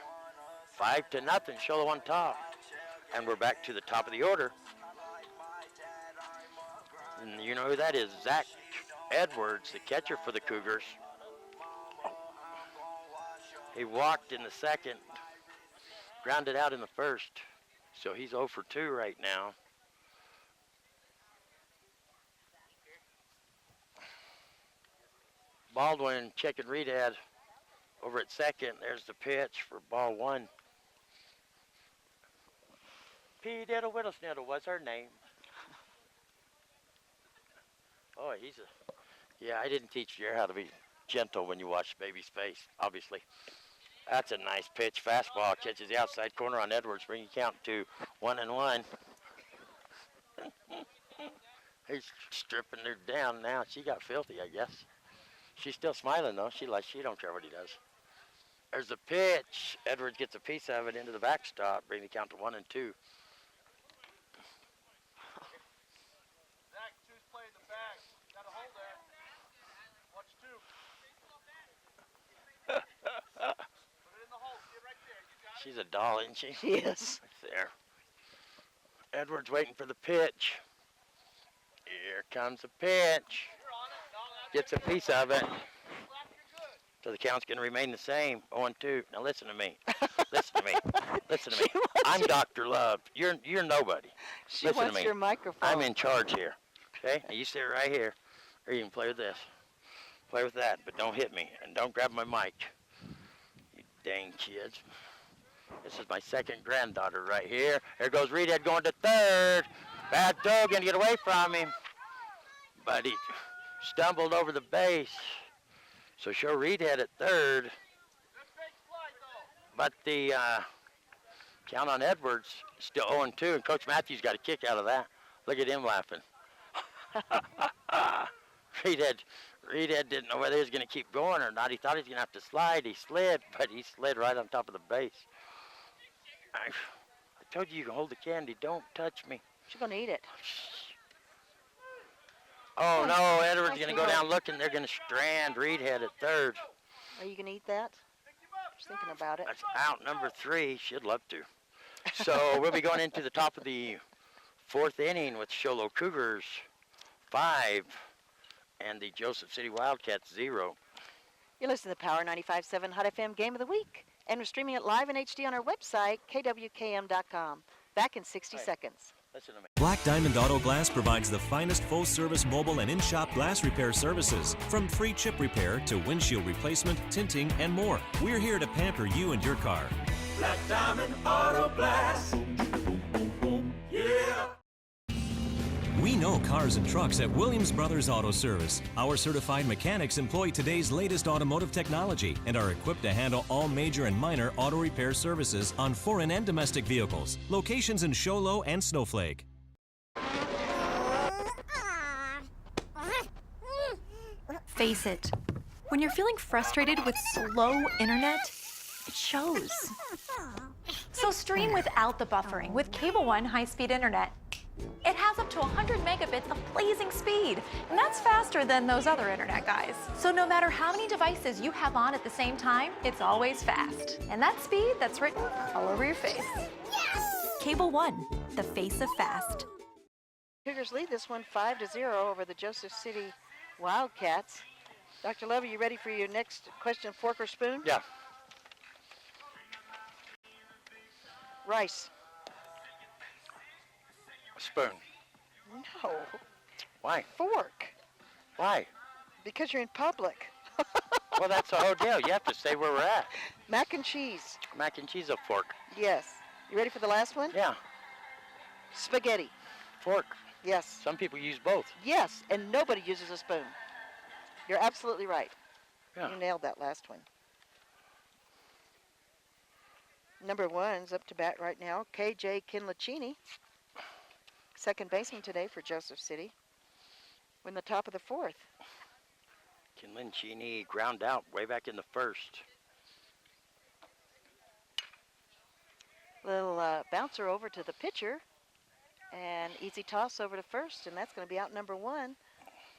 5-0. Shola on top. And we're back to the top of the order. And you know who that is? Zach Edwards, the catcher for the Cougars. He walked in the second, grounded out in the first. So he's 0 for 2 right now. Baldwin checking Reedhead over at second. There's the pitch for ball one. P. Diddle Whittle Sniddle was her name. Oh, yeah, I didn't teach you how to be gentle when you watch baby's face, obviously. That's a nice pitch. Fastball catches the outside corner on Edwards, bringing count to 1-1. He's stripping her down now. She got filthy, I guess. She's still smiling though. She don't care what he does. There's the pitch. Edwards gets a piece of it into the backstop, bringing the count to 1-2. She's a doll, isn't she? She is. Right there. Edwards waiting for the pitch. Here comes the pitch. Gets a piece of it. So the count's going to remain the same. 0-2. Now listen to me. Listen to me. Listen to me. I'm Dr. Love. You're nobody. She listen wants to me. your microphone. I'm in charge here. Okay? Now you sit right here. Or you can play with this. Play with that, but don't hit me. And don't grab my mic. You dang kids. This is my second granddaughter right here. There goes Reedhead going to third. Bad throw, going to get away from him. But he stumbled over the base. So show Reedhead at third. But the count on Edwards still 0-2, and Coach Matthews got a kick out of that. Look at him laughing. Reedhead didn't know whether he was going to keep going or not. He thought he was going to have to slide. He slid, but he slid right on top of the base. I told you can hold the candy. Don't touch me. She's going to eat it. Oh, no. Edwards going to go down looking. They're going to strand Reedhead at third. Are you going to eat that? Just thinking about it. That's out number 3. She'd love to. So we'll be going into the top of the 4th inning with Sholo Cougars 5 and the Joseph City Wildcats 0. You're listening to the Power 95.7 Hot FM Game of the Week. And we're streaming it live in HD on our website, KWKM.com. Back in 60 seconds. Listen to me. Black Diamond Auto Glass provides the finest full-service mobile and in-shop glass repair services. From free chip repair to windshield replacement, tinting, and more. We're here to pamper you and your car. Black Diamond Auto Glass. Yeah. We know cars and trucks at Williams Brothers Auto Service. Our certified mechanics employ today's latest automotive technology and are equipped to handle all major and minor auto repair services on foreign and domestic vehicles. Locations in Sholo and Snowflake. Face it. When you're feeling frustrated with slow internet, it shows. So stream without the buffering with Cable One high-speed internet. It has up to 100 megabits of blazing speed, and that's faster than those other internet guys. So no matter how many devices you have on at the same time, it's always fast. And that speed, that's written all over your face. Cable One, the face of fast. Cougars lead this one 5-0 over the Joseph City Wildcats. Dr. Love, are you ready for your next question, fork or spoon? Yeah. Rice. Spoon. No. Why? Fork. Why? Because you're in public. Well, that's the whole deal. You have to say where we're at. Mac and cheese. Mac and cheese, a fork. Yes. You ready for the last one? Yeah. Spaghetti. Fork. Yes. Some people use both. Yes, and nobody uses a spoon. You're absolutely right. Yeah. You nailed that last one. Number one's up to bat right now, KJ Kinlachini. Second baseman today for Joseph City. We're in the top of the fourth. Kinlachini ground out way back in the first. Little bouncer over to the pitcher. And easy toss over to first, and that's going to be out number one.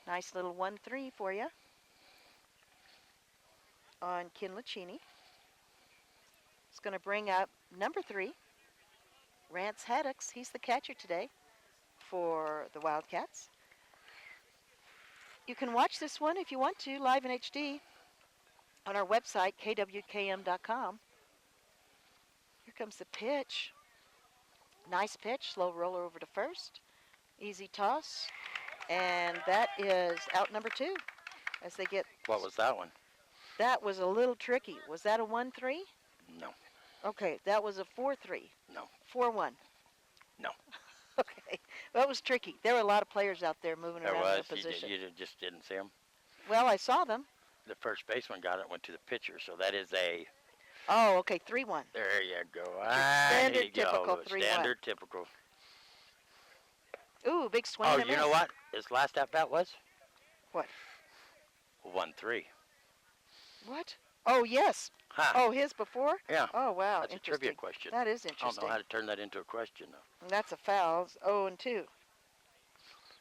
Nice little 1-3 for you on Kinlachini. It's going to bring up number 3, Rance Haddocks. He's the catcher today for the Wildcats. You can watch this one if you want to, live in HD on our website, KWKM.com. Here comes the pitch. Nice pitch, slow roller over to first. Easy toss. And that is out number 2 as they get... What was that one? That was a little tricky. Was that a 1-3? No. Okay, that was a 4-3. No. 4-1. No. Okay, that was tricky. There were a lot of players out there moving There around was. in the position. You just didn't see them. Well, I saw them. The first baseman got it, went to the pitcher, so that is a... Oh, okay, 3-1. There you go. Standard typical 3-1. Standard typical. Ooh, big swing Oh, and a you miss. know what his last at-bat was? What? 1-3. What? Oh, yes. Huh. Oh, his before? Yeah. Oh, wow. That's a Interesting. trivia question. That is I don't interesting. know how to turn that into a question, though. And that's a foul. It's 0-2.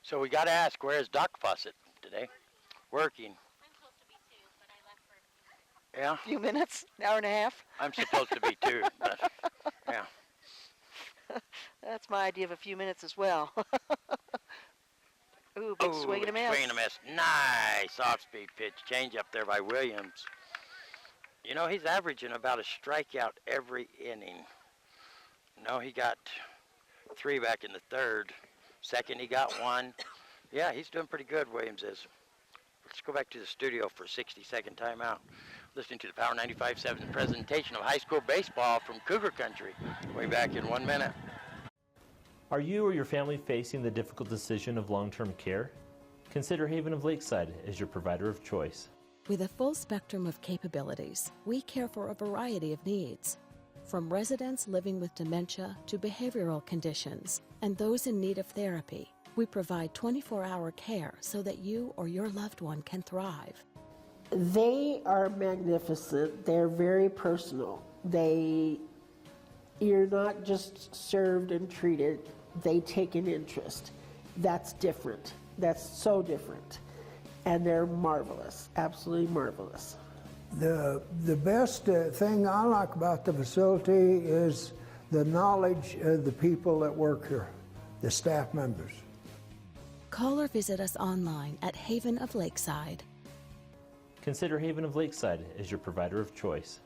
So we got to ask, where is Doc Fawcett today? Working. Yeah. A few minutes, an hour and a half. I'm supposed to be too, but yeah. That's my idea of a few minutes as well. Ooh, big swing and a miss. Swing and a miss. Nice off-speed pitch. Change up there by Williams. You know, he's averaging about a strikeout every inning. No, he got 3 back in the third. Second, he got 1. Yeah, he's doing pretty good, Williams is. Let's go back to the studio for a 60-second timeout. Listening to the Power 95.7 presentation of high school baseball from Cougar Country. We'll be back in 1 minute. Are you or your family facing the difficult decision of long-term care? Consider Haven of Lakeside as your provider of choice. With a full spectrum of capabilities, we care for a variety of needs. From residents living with dementia to behavioral conditions and those in need of therapy, we provide 24-hour care so that you or your loved one can thrive. They are magnificent. They're very personal. You're not just served and treated, they take an interest. That's different. That's so different. And they're marvelous, absolutely marvelous. The best thing I like about the facility is the knowledge of the people that work here, the staff members. Call or visit us online at Haven of Lakeside. Consider Haven of Lakeside as your provider of choice.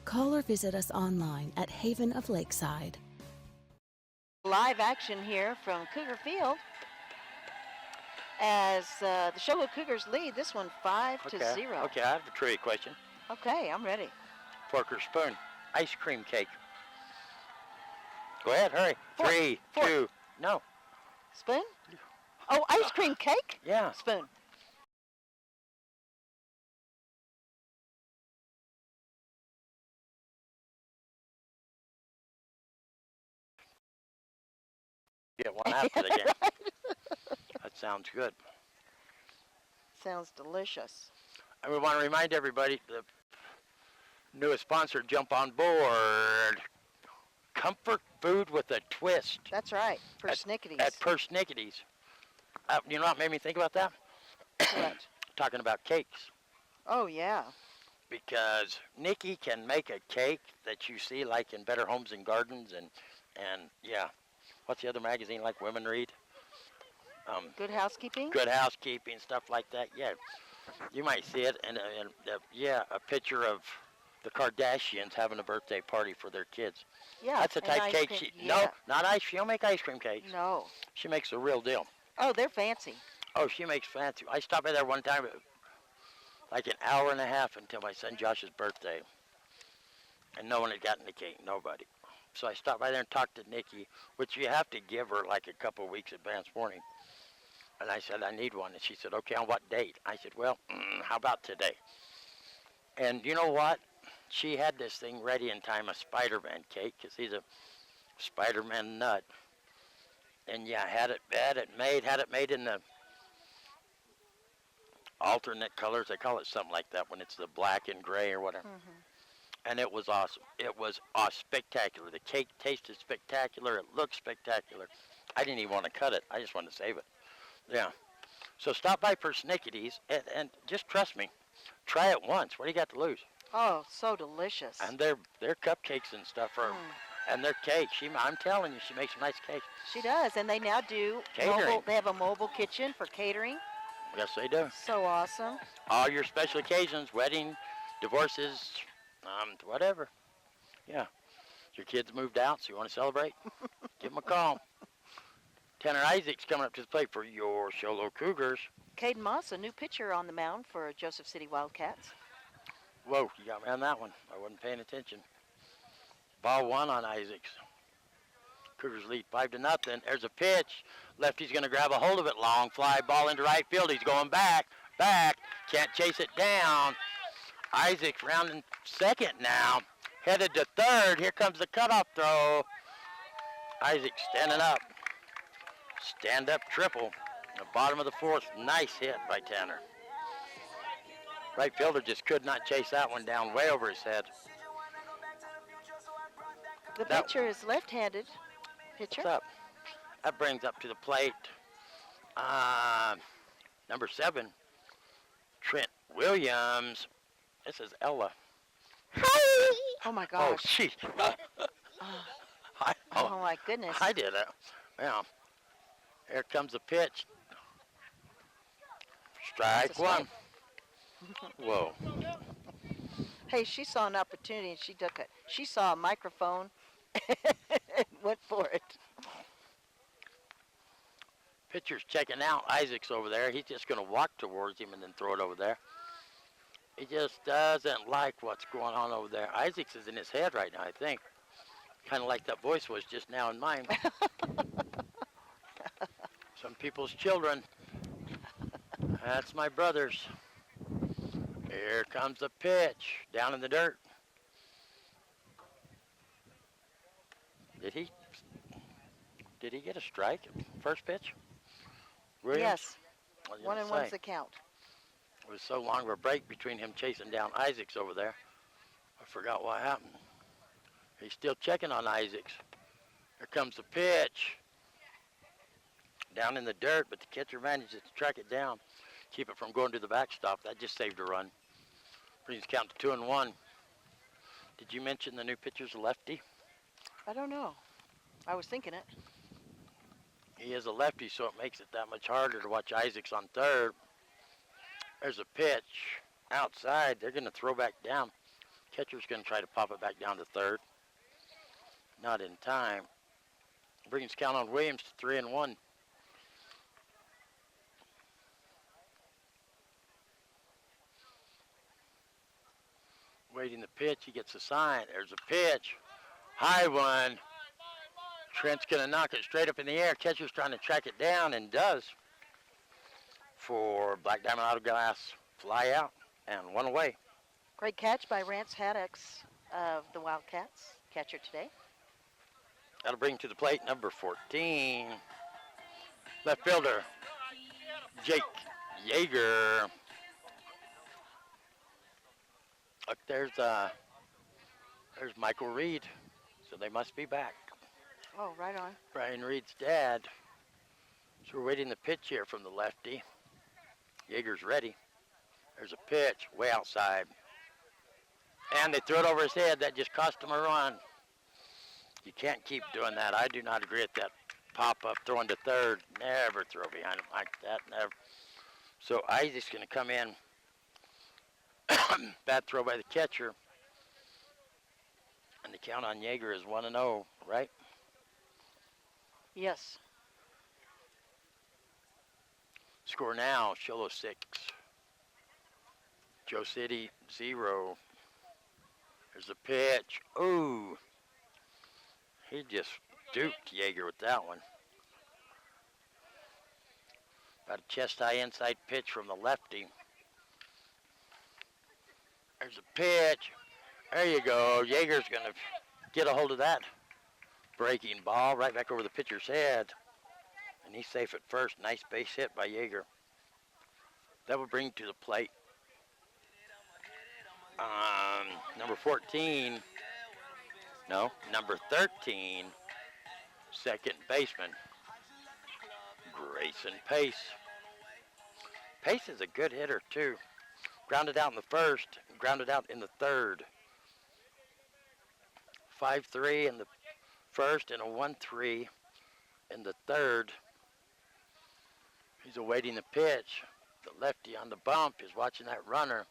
Call or visit us online at Haven of Lakeside. Live action here from Cougar Field as the Shogo Cougars lead this one 5-0. Okay, I have a trivia question. Okay, I'm ready. Fork or spoon? Ice cream cake. Go ahead, hurry. Fork. 3, Fork. 2, no. Spoon? Oh, ice cream cake? Yeah. Spoon. Get one after the game. That sounds good. Sounds delicious. And we want to remind everybody, the newest sponsor, Jump on Board. comfort food with a twist. That's right. Persnicketies. At Persnicketies. You know what made me think about that? What? Talking about cakes. Oh, yeah. Because Nikki can make a cake that you see like in Better Homes and Gardens and yeah. What's the other magazine like women read? Good Housekeeping? Good Housekeeping, stuff like that. Yeah. You might see it and yeah, a picture of the Kardashians having a birthday party for their kids. Yeah. That's the type ice cake cream, no, not ice. She don't make ice cream cakes. No. She makes the real deal. Oh, they're fancy. Oh, she makes fancy. I stopped by there one time, like an hour and a half until my son Josh's birthday. And no one had gotten the cake, nobody. So I stopped by there and talked to Nikki, which you have to give her like a couple of weeks advance warning. And I said, I need one. And she said, okay, on what date? I said, well, how about today? And you know what? She had this thing ready in time, a Spider-Man cake, because he's a Spider-Man nut. And yeah, had it made in the alternate colors. They call it something like that when it's the black and gray or whatever. Mm-hmm. And it was awesome. It was spectacular. The cake tasted spectacular. It looked spectacular. I didn't even want to cut it. I just wanted to save it. Yeah. So stop by Persnicketies and just trust me. Try it once. What do you got to lose? Oh, so delicious. And their cupcakes and stuff are, and their cakes. I'm telling you, she makes some nice cakes. She does, and they now do catering. They have a mobile kitchen for catering. Yes, they do. So awesome. All your special occasions, wedding, divorces, whatever. Yeah. Your kids moved out, so you want to celebrate? Give them a call. Tanner Isaac's coming up to the plate for your Sholo Cougars. Caden Moss, a new pitcher on the mound for Joseph City Wildcats. Whoa, you got me on that one. I wasn't paying attention. Ball one on Isaacs. Cougars lead 5-0. There's a pitch. Lefty's going to grab a hold of it. Long fly ball into right field. He's going back. Can't chase it down. Isaacs rounding second now. Headed to third. Here comes the cutoff throw. Isaac standing up. Stand-up triple. The bottom of the fourth. Nice hit by Tanner. Right fielder just could not chase that one down way over his head. The pitcher is left-handed pitcher. What's up? That brings up to the plate number 7, Trent Williams. This is Ella. Hi! Oh, my gosh. Oh, gee. Oh, my goodness. I did it. Yeah. Here comes the pitch. Strike one. Whoa. Hey, she saw an opportunity and she took it. She saw a microphone and went for it. Pitcher's checking out. Isaac's over there. He's just going to walk towards him and then throw it over there. He just doesn't like what's going on over there. Isaac's is in his head right now, I think. Kind of like that voice was just now in mine. Some people's children. That's my brother's. Here comes the pitch. Down in the dirt. Did he get a strike at first pitch? Williams? Yes. 1-1's the count. It was so long of a break between him chasing down Isaacs over there. I forgot what happened. He's still checking on Isaacs. Here comes the pitch. Down in the dirt, but the catcher manages to track it down. Keep it from going to the backstop. That just saved a run. Brings the count to 2-1. Did you mention the new pitcher's a lefty? I don't know. I was thinking it. He is a lefty, so it makes it that much harder to watch Isaacs on third. There's a pitch outside. They're going to throw back down. Catcher's going to try to pop it back down to third. Not in time. Brings count on Williams to 3-1. Waiting the pitch. He gets a sign. There's a pitch. High one. Trent's going to knock it straight up in the air. Catcher's trying to track it down and does. For Black Diamond Auto Glass, fly out and one away. Great catch by Rance Haddocks of the Wildcats. Catcher today. That'll bring to the plate number 14. Left fielder, Jake Yeager. Look, there's Michael Reed. so they must be back. Oh, right on. Brian Reed's dad. So we're waiting the pitch here from the lefty. Yeager's ready. There's a pitch way outside. And they threw it over his head. That just cost him a run. You can't keep doing that. I do not agree with that pop-up throwing to third. Never throw behind him like that. Never. So Isaac's going to come in. Bad throw by the catcher. And the count on Yeager is 1-0, right? Yes. Score now, Shiloh 6. Joe City 0. There's a pitch. Ooh. He just duped Yeager with that one. About a chest-high inside pitch from the lefty. There's a pitch. There you go. Yeager's going to get a hold of that breaking ball right back over the pitcher's head. And he's safe at first. Nice base hit by Yeager. That will bring to the plate number 14. No, number 13, second baseman, Grayson Pace. Pace is a good hitter, too. Grounded out in the first, grounded out in the third. 5-3 in the first and a 1-3 in the third. He's awaiting the pitch. The lefty on the bump is watching that runner.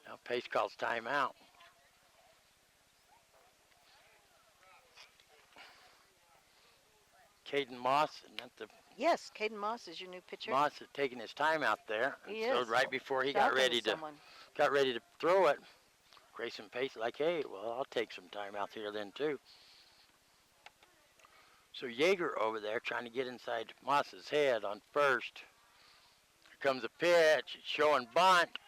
Now Pace calls timeout. Caden Moss, not the Yes, Caden Moss is your new pitcher. Moss is taking his time out there. He So is. right before he Talking got ready to someone. throw it, Grayson Pace like, hey, well, I'll take some time out here then too. So Yeager over there trying to get inside Moss's head on first. Here comes a pitch. It's showing bunt.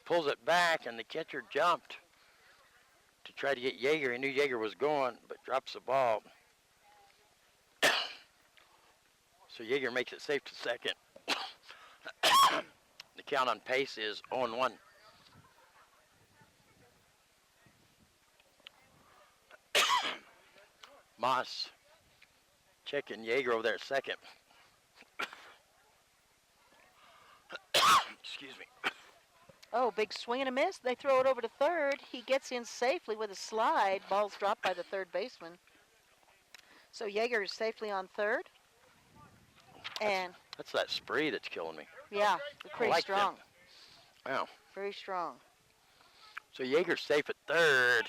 Pulls it back, and the catcher jumped to try to get Yeager. He knew Yeager was going, but drops the ball. So Yeager makes it safe to second. The count on Pace is 0-1. Moss checking Yeager over there at second. Excuse me. Oh, big swing and a miss. They throw it over to third. He gets in safely with a slide. Ball's dropped by the third baseman. So Yeager is safely on third. And That's that spree that's killing me. yeah, they're pretty like strong. That. Wow. Very strong. So Yeager's safe at third.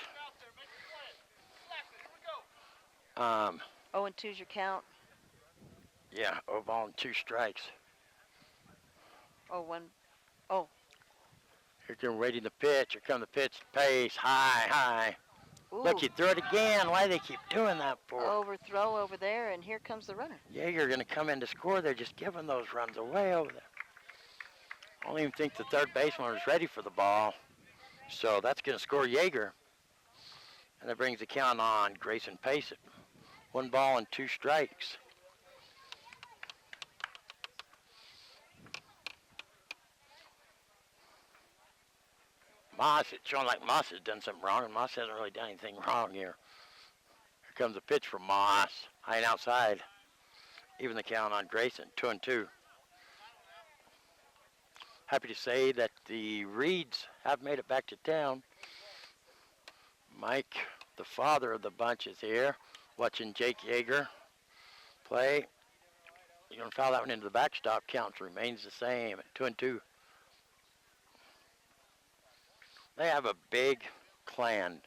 0-2's your count. Yeah, 0 ball and 2 strikes. 0-1. Oh, Here they're waiting the pitch. Here come the pitch. Pace, high. ooh. Look, he threw it again. Why do they keep doing that for? Overthrow over there, and here comes the runner. Yeager going to come in to score. They're just giving those runs away over there. I don't even think the third baseman was ready for the ball. So that's going to score Yeager. And that brings the count on Grayson Pace at 1 ball and 2 strikes. Moss, it's showing like Moss has done something wrong, and Moss hasn't really done anything wrong here. Here comes a pitch from Moss, high and outside. Even the count on Grayson, 2-2. Happy to say that the Reeds have made it back to town. Mike, the father of the bunch, is here, watching Jake Yeager play. You're going to foul that one into the backstop. Count remains the same at 2-2. They have a big clan,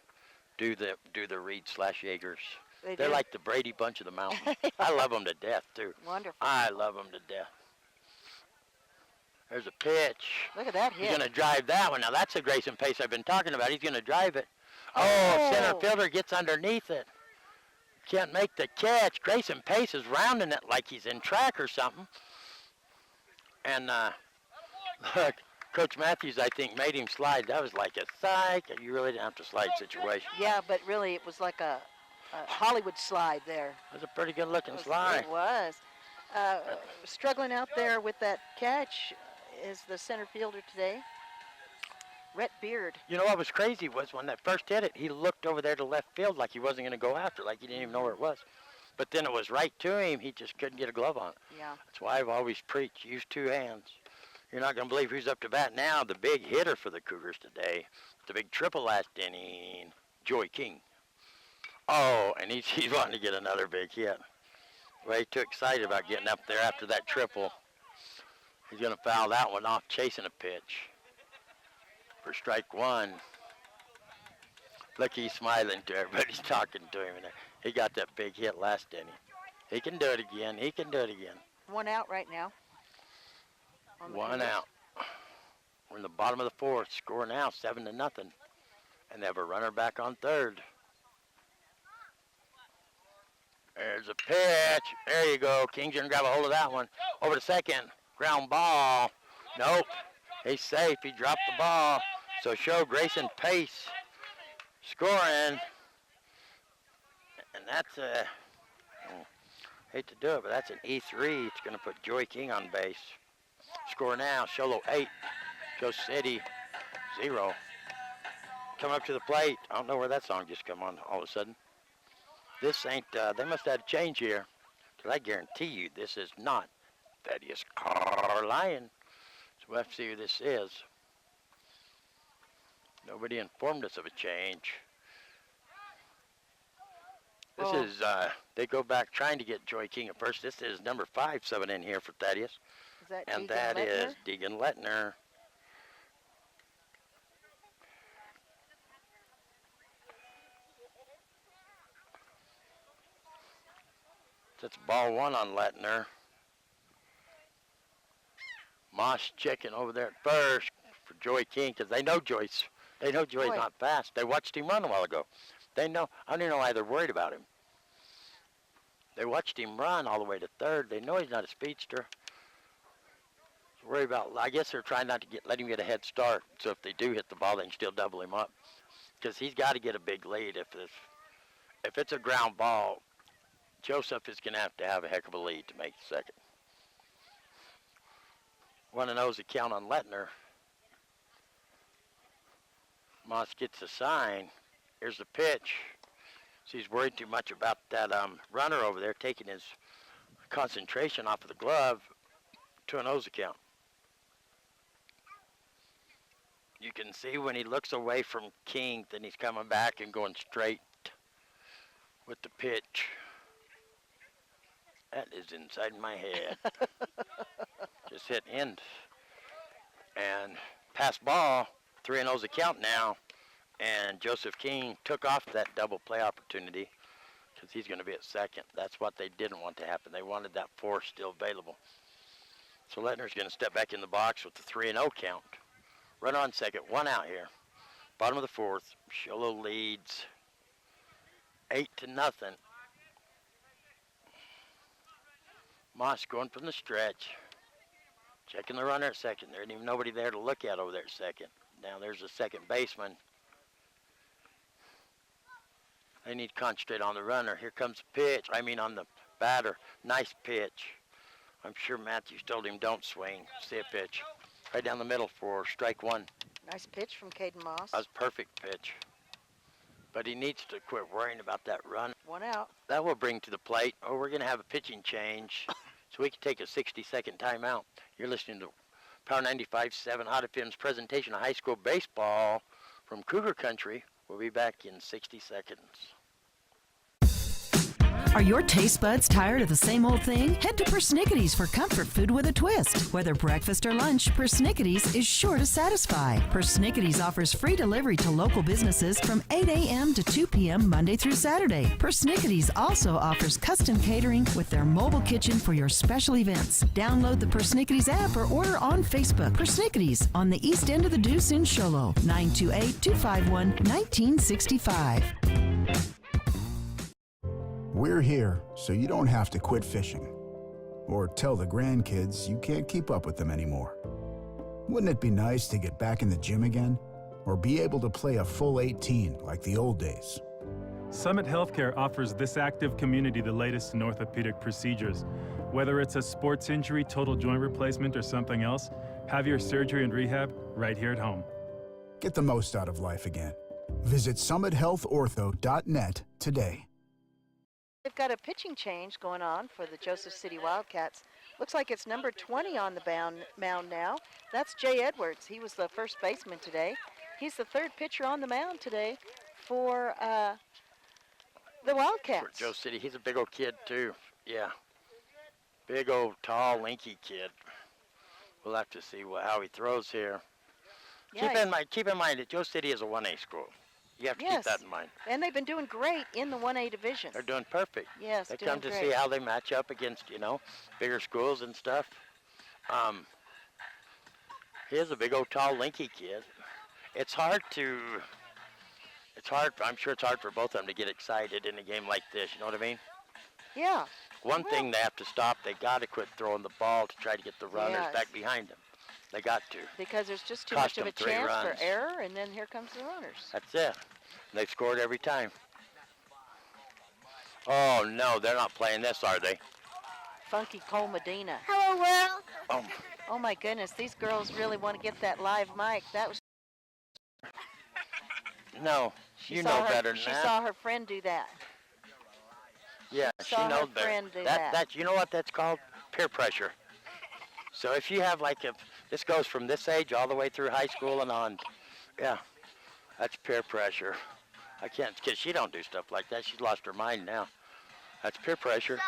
do the Reed/Yeagers. They're do. like the Brady Bunch of the mountain. I love them to death, too. Wonderful. I love them to death. There's a pitch. Look at that hit. He's going to drive that one. Now, that's the Grayson Pace I've been talking about. He's going to drive it. Oh, center fielder gets underneath it. Can't make the catch. Grayson Pace is rounding it like he's in track or something. And, look, Coach Matthews, I think, made him slide. That was like a psych. You really didn't have to slide situation. Yeah, but really it was like a Hollywood slide there. It was a pretty good-looking slide. It was. Struggling out there with that catch is the center fielder today. Rhett Beard. You know what was crazy was when that first hit it, he looked over there to left field like he wasn't going to go after it, like he didn't even know where it was. But then it was right to him. He just couldn't get a glove on it. Yeah. That's why I've always preached, use two hands. You're not going to believe who's up to bat now. The big hitter for the Cougars today, the big triple last inning, Joey King. Oh, and he's wanting to get another big hit. Way too excited about getting up there after that triple. He's going to foul that one off, chasing a pitch for strike one. Look, he's smiling to everybody. He's talking to him. And he got that big hit last inning. He can do it again. He can do it again. 1 out right now. One out. We're in the bottom of the fourth. Score now 7-0. And they have a runner back on third. There's a pitch. There you go. King's going to grab a hold of that one. Over to second. Ground ball. Nope. He's safe. He dropped the ball. So show Grayson Pace scoring. And that's a, hate to do it, but that's an E3. It's going to put Joey King on base. Score now. Sholo 8. Joe City 0. Coming up to the plate. I don't know where that song just come on all of a sudden. This ain't, they must have had a change here. Because I guarantee you this is not Thaddeus Carlion. So we'll have to see who this is. Nobody informed us of a change. This is, they go back trying to get Joey King at first. This is number 5 subbing in here for Thaddeus. Is that and Deegan that Lettner? is Deegan Lettner. That's ball 1 on Lettner. Moss checking over there at first for Joey King because they know Joy's not fast. They watched him run a while ago. They know. I don't even know why they're worried about him. They watched him run all the way to third. They know he's not a speedster. Worry about. I guess they're trying not to let him get a head start. So if they do hit the ball, they can still double him up because he's got to get a big lead. If it's a ground ball, Joseph is going to have a heck of a lead to make second. 1-0's the count on Lettner. Moss gets a sign. Here's the pitch. So he's worried too much about that runner over there taking his concentration off of the glove. 2-0's the count. You can see when he looks away from King, then he's coming back and going straight with the pitch. That is inside my head. Just hit end. And pass ball, 3-0's the count now. And Joseph King took off that double play opportunity because he's going to be at second. That's what they didn't want to happen. They wanted that 4 still available. So Lettner's going to step back in the box with the 3-0 count. Runner on second, 1 out here. Bottom of the fourth, Sholo leads 8-0. Moss going from the stretch. Checking the runner at second. There ain't even nobody there to look at over there at second. Now there's a second baseman. They need to concentrate on the runner. Here comes the pitch. On the batter. Nice pitch. I'm sure Matthews told him don't swing. See a pitch. Right down the middle for strike 1. Nice pitch from Caden Moss. That was a perfect pitch. But he needs to quit worrying about that run. 1 out. That will bring to the plate. Oh, we're going to have a pitching change. So we can take a 60-second timeout. You're listening to Power 95.7 Hot FM's presentation of high school baseball from Cougar Country. We'll be back in 60 seconds. Are your taste buds tired of the same old thing? Head to Persnickety's for comfort food with a twist. Whether breakfast or lunch, Persnickety's is sure to satisfy. Persnickety's offers free delivery to local businesses from 8 a.m. to 2 p.m. Monday through Saturday. Persnickety's also offers custom catering with their mobile kitchen for your special events. Download the Persnickety's app or order on Facebook. Persnickety's on the east end of the Deuce in Sholo, 928-251-1965. We're here so you don't have to quit fishing or tell the grandkids you can't keep up with them anymore. Wouldn't it be nice to get back in the gym again or be able to play a full 18 like the old days? Summit Healthcare offers this active community the latest in orthopedic procedures. Whether it's a sports injury, total joint replacement, or something else, have your surgery and rehab right here at home. Get the most out of life again. Visit summithealthortho.net today. They've got a pitching change going on for the Joseph City Wildcats. Looks like it's number 20 on the mound now. That's Jay Edwards. He was the first baseman today. He's the third pitcher on the mound today for the Wildcats. For Joe City, he's a big old kid too. Yeah, big old tall, lanky kid. We'll have to see how he throws here. Yeah, Keep in mind that Joe City is a 1A school. You have to keep that in mind. And they've been doing great in the 1A division. They're doing perfect. Yes, they doing come to great. see how they match up against, bigger schools and stuff. He is a big old tall, lanky kid. I'm sure it's hard for both of them to get excited in a game like this, you know what I mean? Yeah. One thing they have to stop, they got to quit throwing the ball to try to get the runners back behind them. They got to. Because there's just too Cost much of a them 3 chance runs. for error, and then here comes the runners. That's it. They've scored every time. Oh, no, they're not playing this, are they? Funky Cole Medina. Hello, world. Oh, my goodness. These girls really want to get that live mic. That was... No, you know better than She that. saw her friend do that. Yeah, she saw knows her better. friend do that. You know what that's called? Peer pressure. So if you have this goes from this age all the way through high school and on. Yeah, that's peer pressure. I can't, because she don't do stuff like that. She's lost her mind now. That's peer pressure.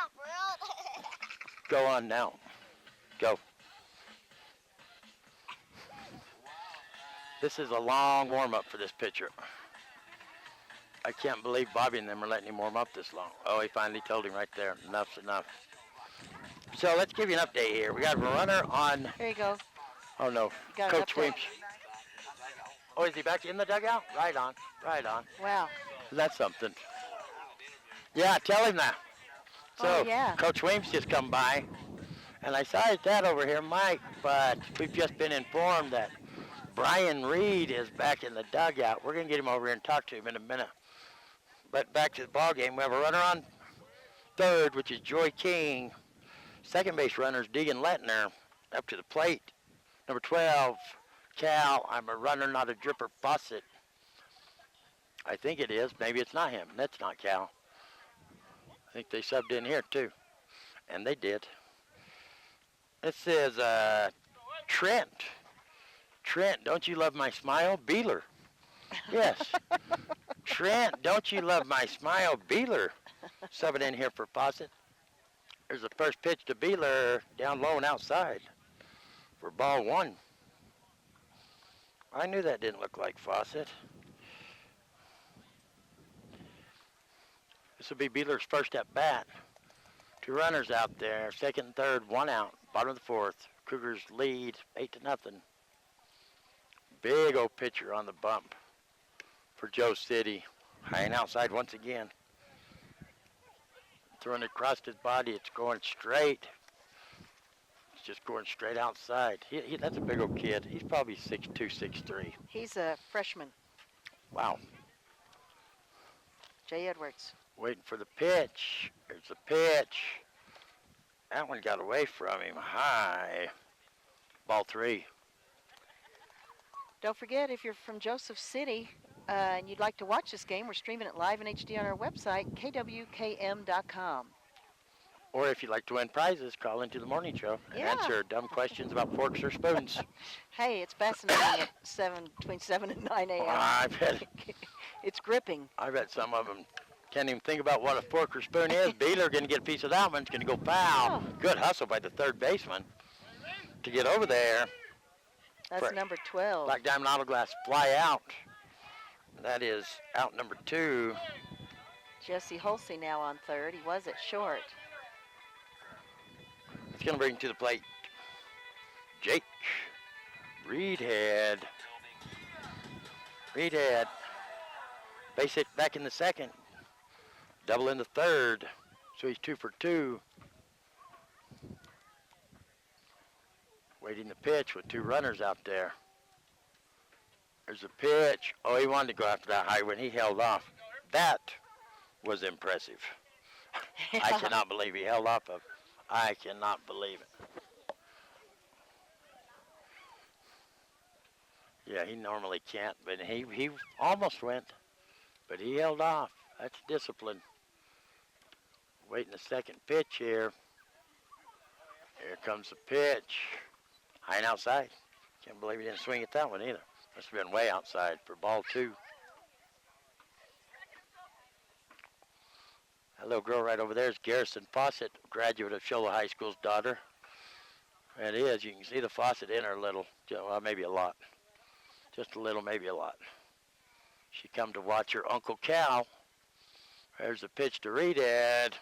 Go on now. Go. This is a long warm-up for this pitcher. I can't believe Bobby and them are letting him warm up this long. Oh, he finally told him right there, enough's enough. So let's give you an update here. We got a runner on... There you go. Oh, no. Coach Weems. Oh, is he back in the dugout? Right on, right on. Wow. That's something. Yeah, tell him that. So, yeah. Coach Weems just come by, and I saw his dad over here, Mike, but we've just been informed that Brian Reed is back in the dugout. We're going to get him over here and talk to him in a minute. But back to the ball game, we have a runner on third, which is Joy King. Second base runner is Deegan Lettner. Up to the plate, number 12, Cal. I'm a runner, not a dripper, Fawcett. I think it is. Maybe it's not him. That's not Cal. I think they subbed in here, too. And they did. This is Trent. Trent, don't you love my smile? Beeler. Yes. Trent, don't you love my smile? Beeler. Subbing in here for Fawcett. There's the first pitch to Beeler, down low and outside for ball 1. I knew that didn't look like Fawcett. This will be Beeler's first at bat. 2 runners out there, second and third, 1 out, bottom of the 4th. Cougars lead 8-0. Big old pitcher on the bump for Joe City. High and outside once again. Throwing it across his body, it's going straight. It's just going straight outside. That's a big old kid. He's probably 6'2", 6'3". He's a freshman. Wow. Jay Edwards. Waiting for the pitch. There's the pitch. That one got away from him. High. Ball 3. Don't forget, if you're from Joseph City and you'd like to watch this game, we're streaming it live in HD on our website, KWKM.com. Or if you'd like to win prizes, call into the morning show and answer dumb questions about forks or spoons. Hey, it's fascinating at between 7 and 9 a.m. I bet. It's gripping. I bet some of them can't even think about what a fork or spoon is. Beeler going to get a piece of that one. It's going to go foul. Oh. Good hustle by the third baseman to get over there. That's number 12. Black Diamond Auto Glass fly out. That is out number 2. Jesse Holsey now on third. He was at short. It's going to bring to the plate Jake Reedhead. Reedhead. Base hit back in the second. Double in the third. So he's 2 for 2. Waiting the pitch with 2 runners out there. There's a pitch. Oh, he wanted to go after that high when he held off. That was impressive. I cannot believe he held off of. I cannot believe it. Yeah, he normally can't, but he almost went, but he held off. That's discipline. Waiting the second pitch here. Here comes the pitch. High and outside. Can't believe he didn't swing at that one either. Must have been way outside for ball 2. That little girl right over there is Garrison Fawcett, graduate of Shola High School's daughter. And it is. You can see the faucet in her a little. Well, maybe a lot. Just a little, maybe a lot. She come to watch her Uncle Cal. There's the pitch to Reedhead.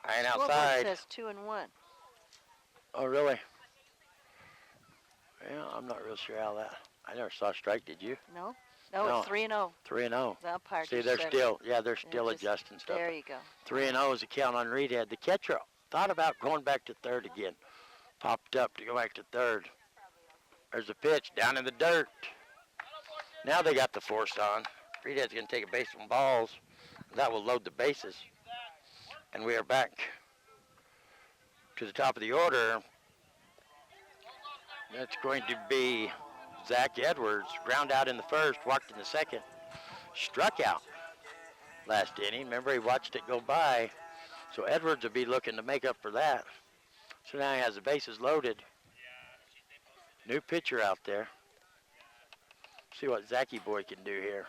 High and outside. Scoreboard says 2-1. Oh, really? Yeah, I'm not real sure how that. I never saw a strike, did you? No? No, it's 3-0. 3-0. The umpire See, just they're said still, it. they're still adjusting stuff. There you go. 3-0 is the count on Reedhead. The catcher thought about going back to third again. Popped up to go back to third. There's a pitch down in the dirt. Now they got the force on. Reedhead's going to take a base on balls. That will load the bases. And we are back to the top of the order. That's going to be Zach Edwards. Ground out in the first, walked in the second. Struck out last inning. Remember, he watched it go by. So Edwards will be looking to make up for that. So now he has the bases loaded. New pitcher out there. See what Zachy boy can do here.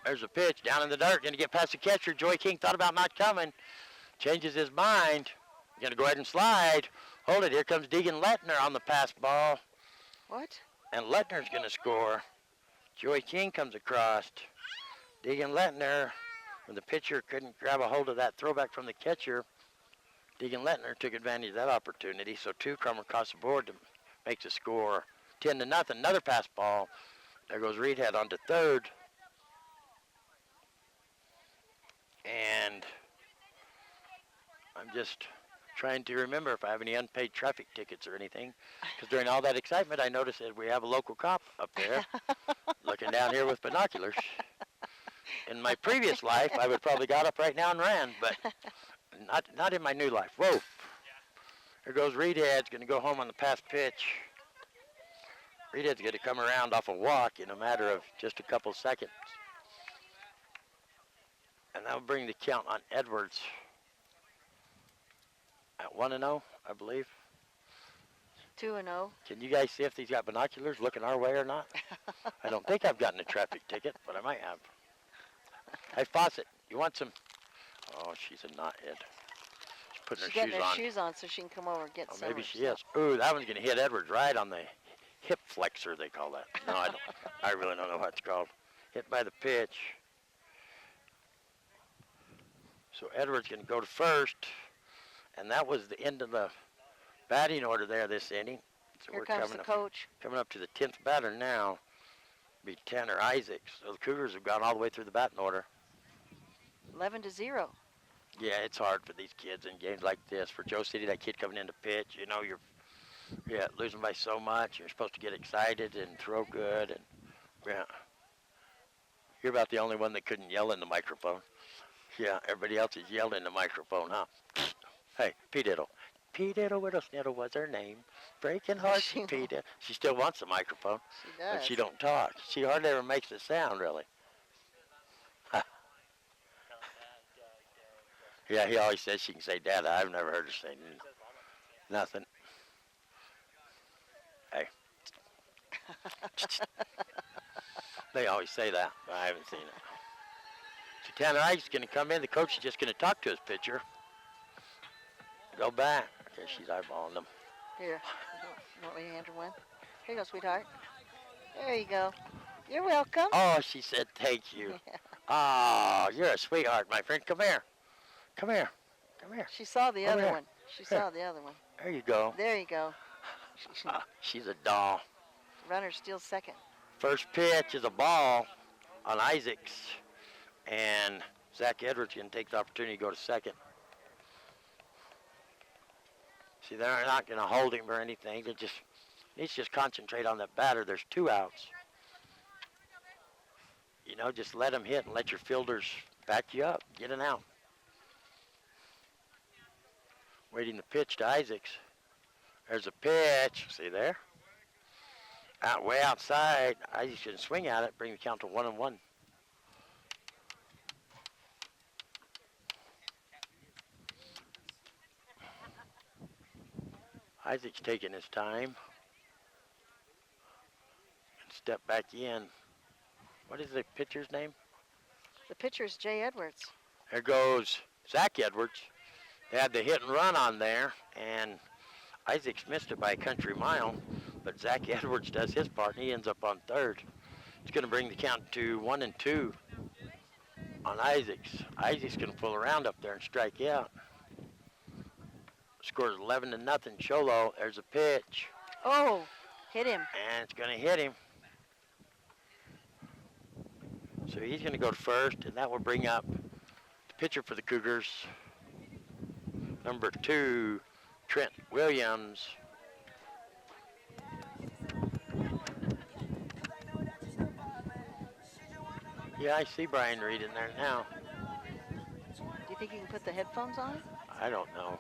There's a pitch down in the dirt. Going to get past the catcher. Joey King thought about not coming. Changes his mind. Going to go ahead and slide. Hold it. Here comes Deegan Lettner on the pass ball. What? And Lettner's going to score. Joey King comes across. Deegan Lettner, when the pitcher couldn't grab a hold of that throwback from the catcher, Deegan Lettner took advantage of that opportunity. So 2 come across the board to make the score 10-0. Another pass ball. There goes Reedhead on to third. And I'm just trying to remember if I have any unpaid traffic tickets or anything. Because during all that excitement, I noticed that we have a local cop up there looking down here with binoculars. In my previous life, I would probably got up right now and ran, but not in my new life. Whoa. Here goes Reedhead's going to go home on the pass pitch. Reedhead's going to come around off a walk in a matter of just a couple seconds. And that'll bring the count on Edwards at 1-0, I believe. 2-0. Can you guys see if he's got binoculars looking our way or not? I don't think I've gotten a traffic ticket, but I might have. Hey, Fawcett, you want some? Oh, she's a knothead. She's putting her shoes on. Shoes on so she can come over and get some. Maybe she is. Ooh, that one's going to hit Edwards right on the hip flexor, they call that. No, I don't. I really don't know what it's called. Hit by the pitch. So Edwards going to go to first, and that was the end of the batting order there this inning. So Here we're comes the coach. Coming up to the 10th batter now. Be Tanner Isaacs. So the Cougars have gone all the way through the batting order. 11-0. Yeah, it's hard for these kids in games like this. For Joe City, that kid coming in to pitch, you know, you're losing by so much. You're supposed to get excited and throw good, and you're about the only one that couldn't yell in the microphone. Yeah, everybody else is yelling in the microphone, huh? Hey, P-Diddle. P-Diddle Whittle Sniddle was her name. Breaking hearts, P-Diddle. She still wants the microphone. She does. But she don't talk. She hardly ever makes a sound, really. Yeah, he always says she can say Dad. I've never heard her say nothing. Hey. They always say that, but I haven't seen it. So Tanner Ike's going to come in. The coach is just going to talk to his pitcher. Go back. Okay, she's eyeballing them. Here, want me to hand her one? Here you go, sweetheart. There you go. You're welcome. Oh, she said thank you. Yeah. Oh, you're a sweetheart, my friend. Come here. Come here. Come here. She saw the Over other here. one. She saw the other one. There you go. There you go. She's a doll. Runner steals second. First pitch is a ball on Isaacs, and Zach Edwards can take the opportunity to go to second. See, they're not going to hold him or anything. They just needs to just concentrate on that batter. There's 2 outs. You know, just let him hit and let your fielders back you up. Get an out. Waiting the pitch to Isaacs. There's a pitch. See there? Way outside. Isaacs should swing at it. Bring the count to 1-1. Isaac's taking his time. And step back in. What is the pitcher's name? The pitcher's Jay Edwards. There goes Zach Edwards. They had the hit and run on there, and Isaac's missed it by a country mile, but Zach Edwards does his part, and he ends up on third. It's going to bring the count to 1-2 on Isaacs. Isaac's going to pull around up there and strike out. Scores 11-0. Cholo, there's a pitch. Oh, hit him. And it's going to hit him. So he's going to go to first, and that will bring up the pitcher for the Cougars, number 2, Trent Williams. Yeah, I see Brian Reed in there now. Do you think you can put the headphones on? I don't know.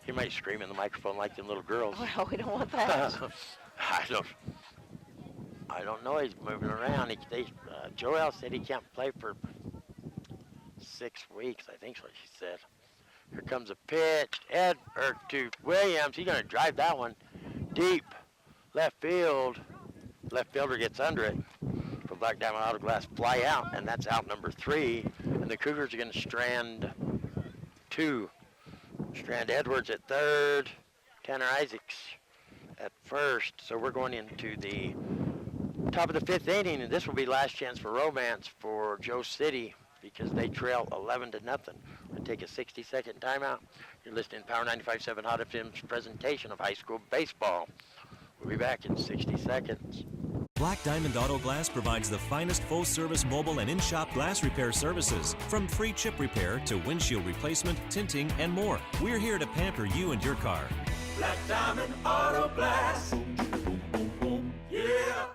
He might scream in the microphone like them little girls. Well, we don't want that. I don't know. He's moving around. Joel said he can't play for 6 weeks. I think so, she said. Here comes a pitch to Williams. He's going to drive that one deep left field. Left fielder gets under it. For Black Diamond Auto Glass, fly out, and that's out number 3. And the Cougars are going to strand 2. Strand Edwards at third. Tanner Isaacs at first. So we're going into the top of the 5th inning, and this will be last chance for romance for Joe City because they trail 11-0. We're going to take a 60-second timeout. You're listening to Power 95.7 Hot FM's presentation of high school baseball. We'll be back in 60 seconds. Black Diamond Auto Glass provides the finest full-service mobile and in-shop glass repair services. From free chip repair to windshield replacement, tinting, and more. We're here to pamper you and your car. Black Diamond Auto Glass. Yeah.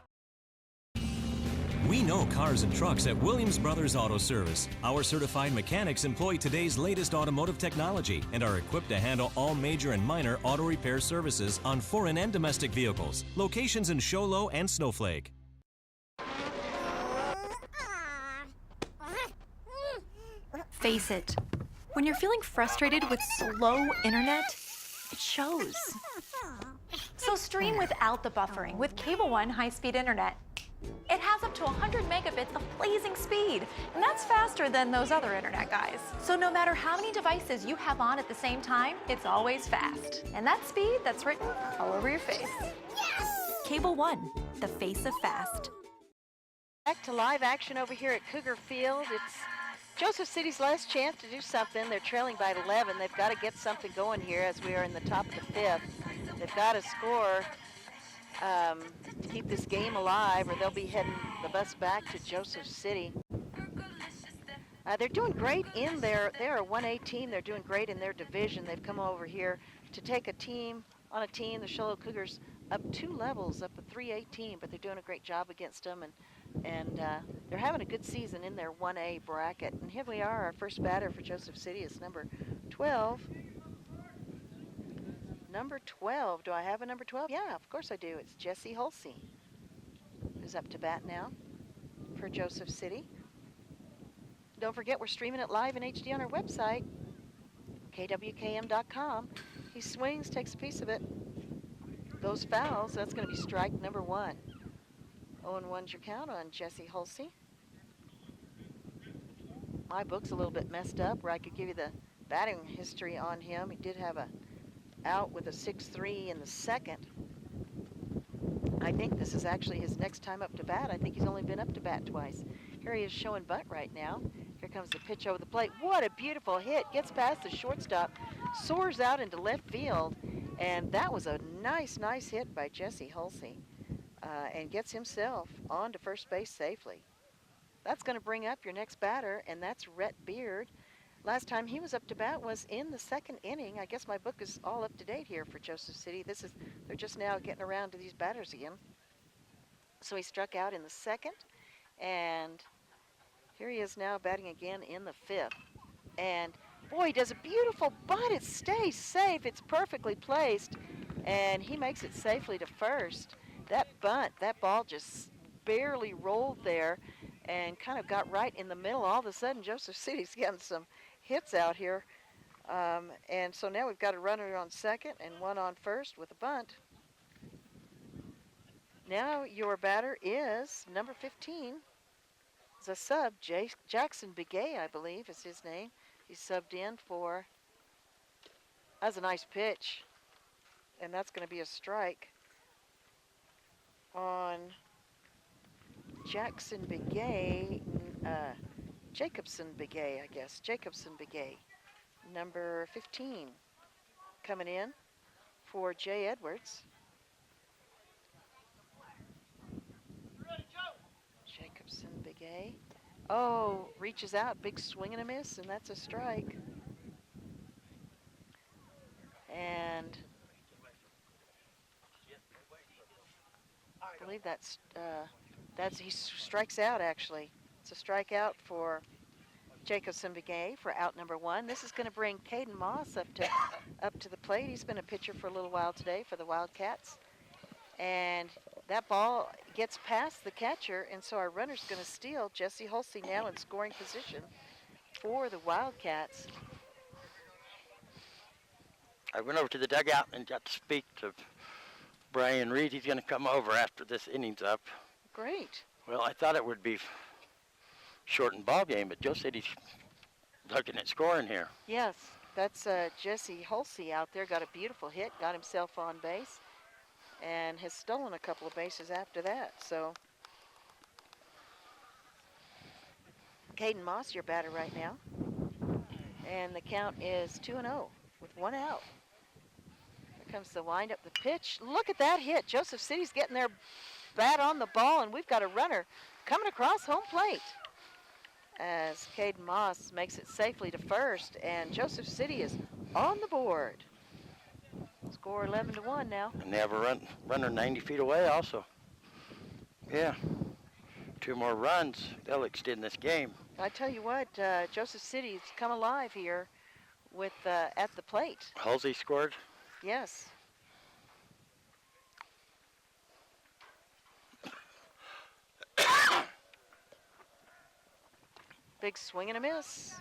We know cars and trucks at Williams Brothers Auto Service. Our certified mechanics employ today's latest automotive technology and are equipped to handle all major and minor auto repair services on foreign and domestic vehicles. Locations in Show Low and Snowflake. Face it, when you're feeling frustrated with slow internet, it shows. So stream without the buffering with Cable One high-speed internet. It has up to 100 megabits of blazing speed, and that's faster than those other internet guys. So no matter how many devices you have on at the same time, it's always fast. And that speed, that's written all over your face. Yes! Cable One, the face of fast. Back to live action over here at Cougar Field. It's Joseph City's last chance to do something. They're trailing by 11. They've got to get something going here as we are in the top of the 5th. They've got to score to keep this game alive, or they'll be heading the bus back to Joseph City. They're doing great in they're a 1A team. They're doing great in their division. They've come over here to take a team, the Show Low Cougars, up 2 levels, up a 3A team, but they're doing a great job against them, and they're having a good season in their 1A bracket. And here we are, our first batter for Joseph City is number 12. Number 12. Do I have a number 12? Yeah, of course I do. It's Jesse Hulsey, who's up to bat now for Joseph City. Don't forget, we're streaming it live in HD on our website, KWKM.com. He swings, takes a piece of it, goes foul, so that's going to be strike number 1. 0-1's your count on Jesse Hulsey. My book's a little bit messed up where I could give you the batting history on him. He did have a out with a 6-3 in the second. I think this is actually his next time up to bat. I think he's only been up to bat twice. Here he is showing bunt right now. Here comes the pitch over the plate. What a beautiful hit. Gets past the shortstop, soars out into left field, and that was a nice hit by Jesse Hulsey, and gets himself on to first base safely. That's going to bring up your next batter, and that's Rhett Beard. Last time he was up to bat was in the 2nd inning. I guess my book is all up to date here for Joseph City. They're just now getting around to these batters again. So he struck out in the 2nd, and here he is now batting again in the 5th. And Boy, he does a beautiful bunt. It stays safe. It's perfectly placed, and he makes it safely to first. That bunt, that ball just barely rolled there and kind of got right in the middle. All of a sudden, Joseph City's getting some hits out here. And so now we've got a runner on second and one on first with a bunt. Now your batter is number 15. It's a sub, Jackson Begay, I believe is his name. He's subbed in for, that's a nice pitch. And that's going to be a strike on Jackson Begay, Jacobson Begay, I guess. Jacobson Begay, number 15, coming in for Jay Edwards. Jacobson Begay. Oh, reaches out, big swing and a miss, and that's a strike. And I believe that's he strikes out actually. It's a strikeout for Jacobson Begay for out number 1. This is going to bring Caden Moss up to the plate. He's been a pitcher for a little while today for the Wildcats. And that ball gets past the catcher, and so our runner's going to steal. Jesse Hulsey now in scoring position for the Wildcats. I went over to the dugout and got to speak to Brian Reed. He's going to come over after this inning's up. Great. Well, I thought it would be shortened ball game, but Joe said he's looking at scoring here. Yes, that's Jesse Hulsey out there. Got a beautiful hit, got himself on base, and has stolen a couple of bases after that. So, Caden Moss, your batter right now. And the count is 2-0 with 1 out. Here comes the windup, the pitch. Look at that hit. Joseph City's getting their bat on the ball, and we've got a runner coming across home plate as Caden Moss makes it safely to first, and Joseph City is on the board. Score 11-1 now. And they have a runner 90 feet away also. Yeah, 2 more runs, they'll extend this game. I tell you what, Joseph City's come alive here with at the plate. Halsey scored? Yes. Big swing and a miss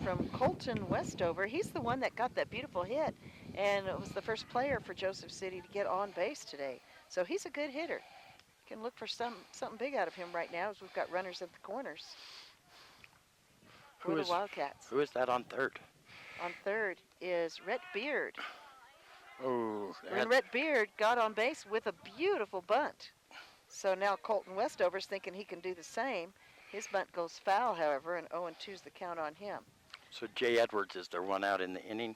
from Colton Westover. He's the one that got that beautiful hit, and it was the first player for Joseph City to get on base today. So he's a good hitter. Can look for something big out of him right now as we've got runners at the corners for the Wildcats. Who is that on third? On third is Rhett Beard. Oh, And Rhett Beard got on base with a beautiful bunt. So now Colton Westover's thinking he can do the same. His bunt goes foul, however, and 0-2's the count on him. So Jay Edwards is their one out in the inning?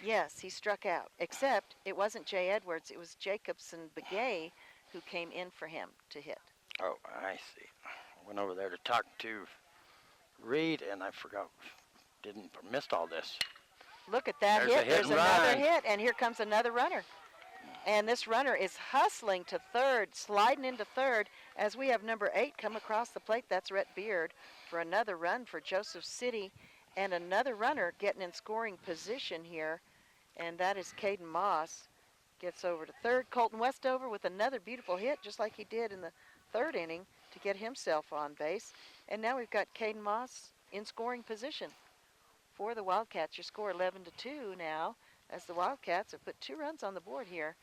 Yes, he struck out, except it wasn't Jay Edwards, it was Jacobson Begay who came in for him to hit. Oh, I see. I went over there to talk to Reed, and I missed all this. Look at that There's hit. a hit There's and another run. hit, and here comes another runner. And this runner is hustling to third, sliding into third, as we have number 8 come across the plate. That's Rhett Beard for another run for Joseph City, and another runner getting in scoring position here, and that is Caden Moss. Gets over to third. Colton Westover with another beautiful hit, just like he did in the third inning, to get himself on base. And now we've got Caden Moss in scoring position for the Wildcats. Your score 11-2 now, as the Wildcats have put 2 runs on the board here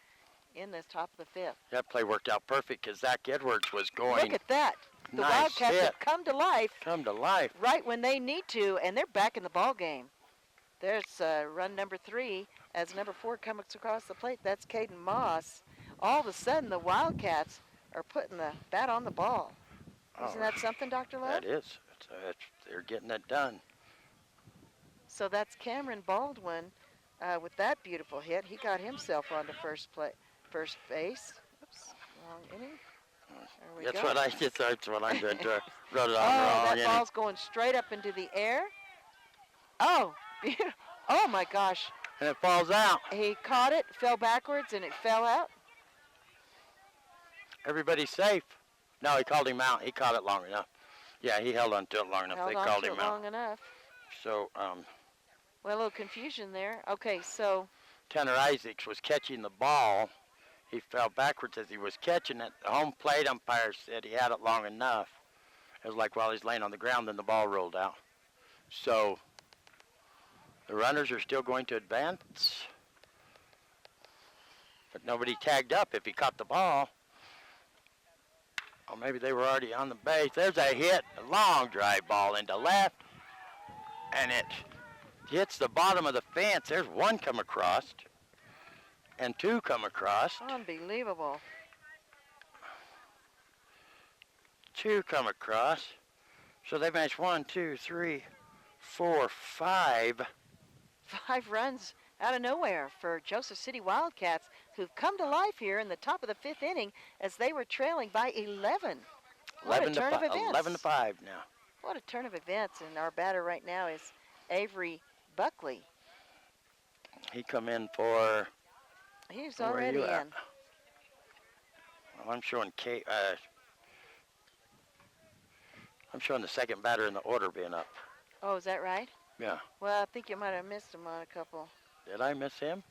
in the top of the 5th. That play worked out perfect because Zach Edwards was going. Look at that. The Nice Wildcats hit. have come to life. Come to life. Right when they need to, and they're back in the ball game. There's run number 3 as number 4 comes across the plate. That's Caden Moss. All of a sudden, the Wildcats are putting the bat on the ball. Isn't that something, Dr. Love? That is. They're getting it done. So that's Cameron Baldwin with that beautiful hit. He got himself onto first base. Oops, wrong inning. There we That's go. That's what I'm doing. Wrote it on Oh, wrong. that ball's going straight up into the air. Oh, oh my gosh. And it falls out. He caught it, fell backwards, and it fell out. Everybody's safe. No, he called him out. He caught it long enough. Yeah, he held on to it long enough. Held They on called to him it out. long enough. So Well, a little confusion there. Okay, so Tanner Isaacs was catching the ball. He fell backwards as he was catching it. The home plate umpire said he had it long enough. It was like while he's laying on the ground, then the ball rolled out. So the runners are still going to advance. But nobody tagged up if he caught the ball. Or maybe they were already on the base. There's a hit, a long drive ball into left. And it hits the bottom of the fence. There's one come across. And two come across. unbelievable. Two come across. So they managed 1, 2, 3, 4, 5. 5 runs out of nowhere for Joseph City Wildcats, who've come to life here in the top of the 5th inning as they were trailing by 11. What a turn of events. 11 to 5 now. What a turn of events, and our batter right now is Avery Buckley. He come in for... He's where are already you in. at? Well, I'm showing I'm showing the second batter in the order being up. Oh, is that right? Yeah. Well, I think you might have missed him on a couple. Did I miss him?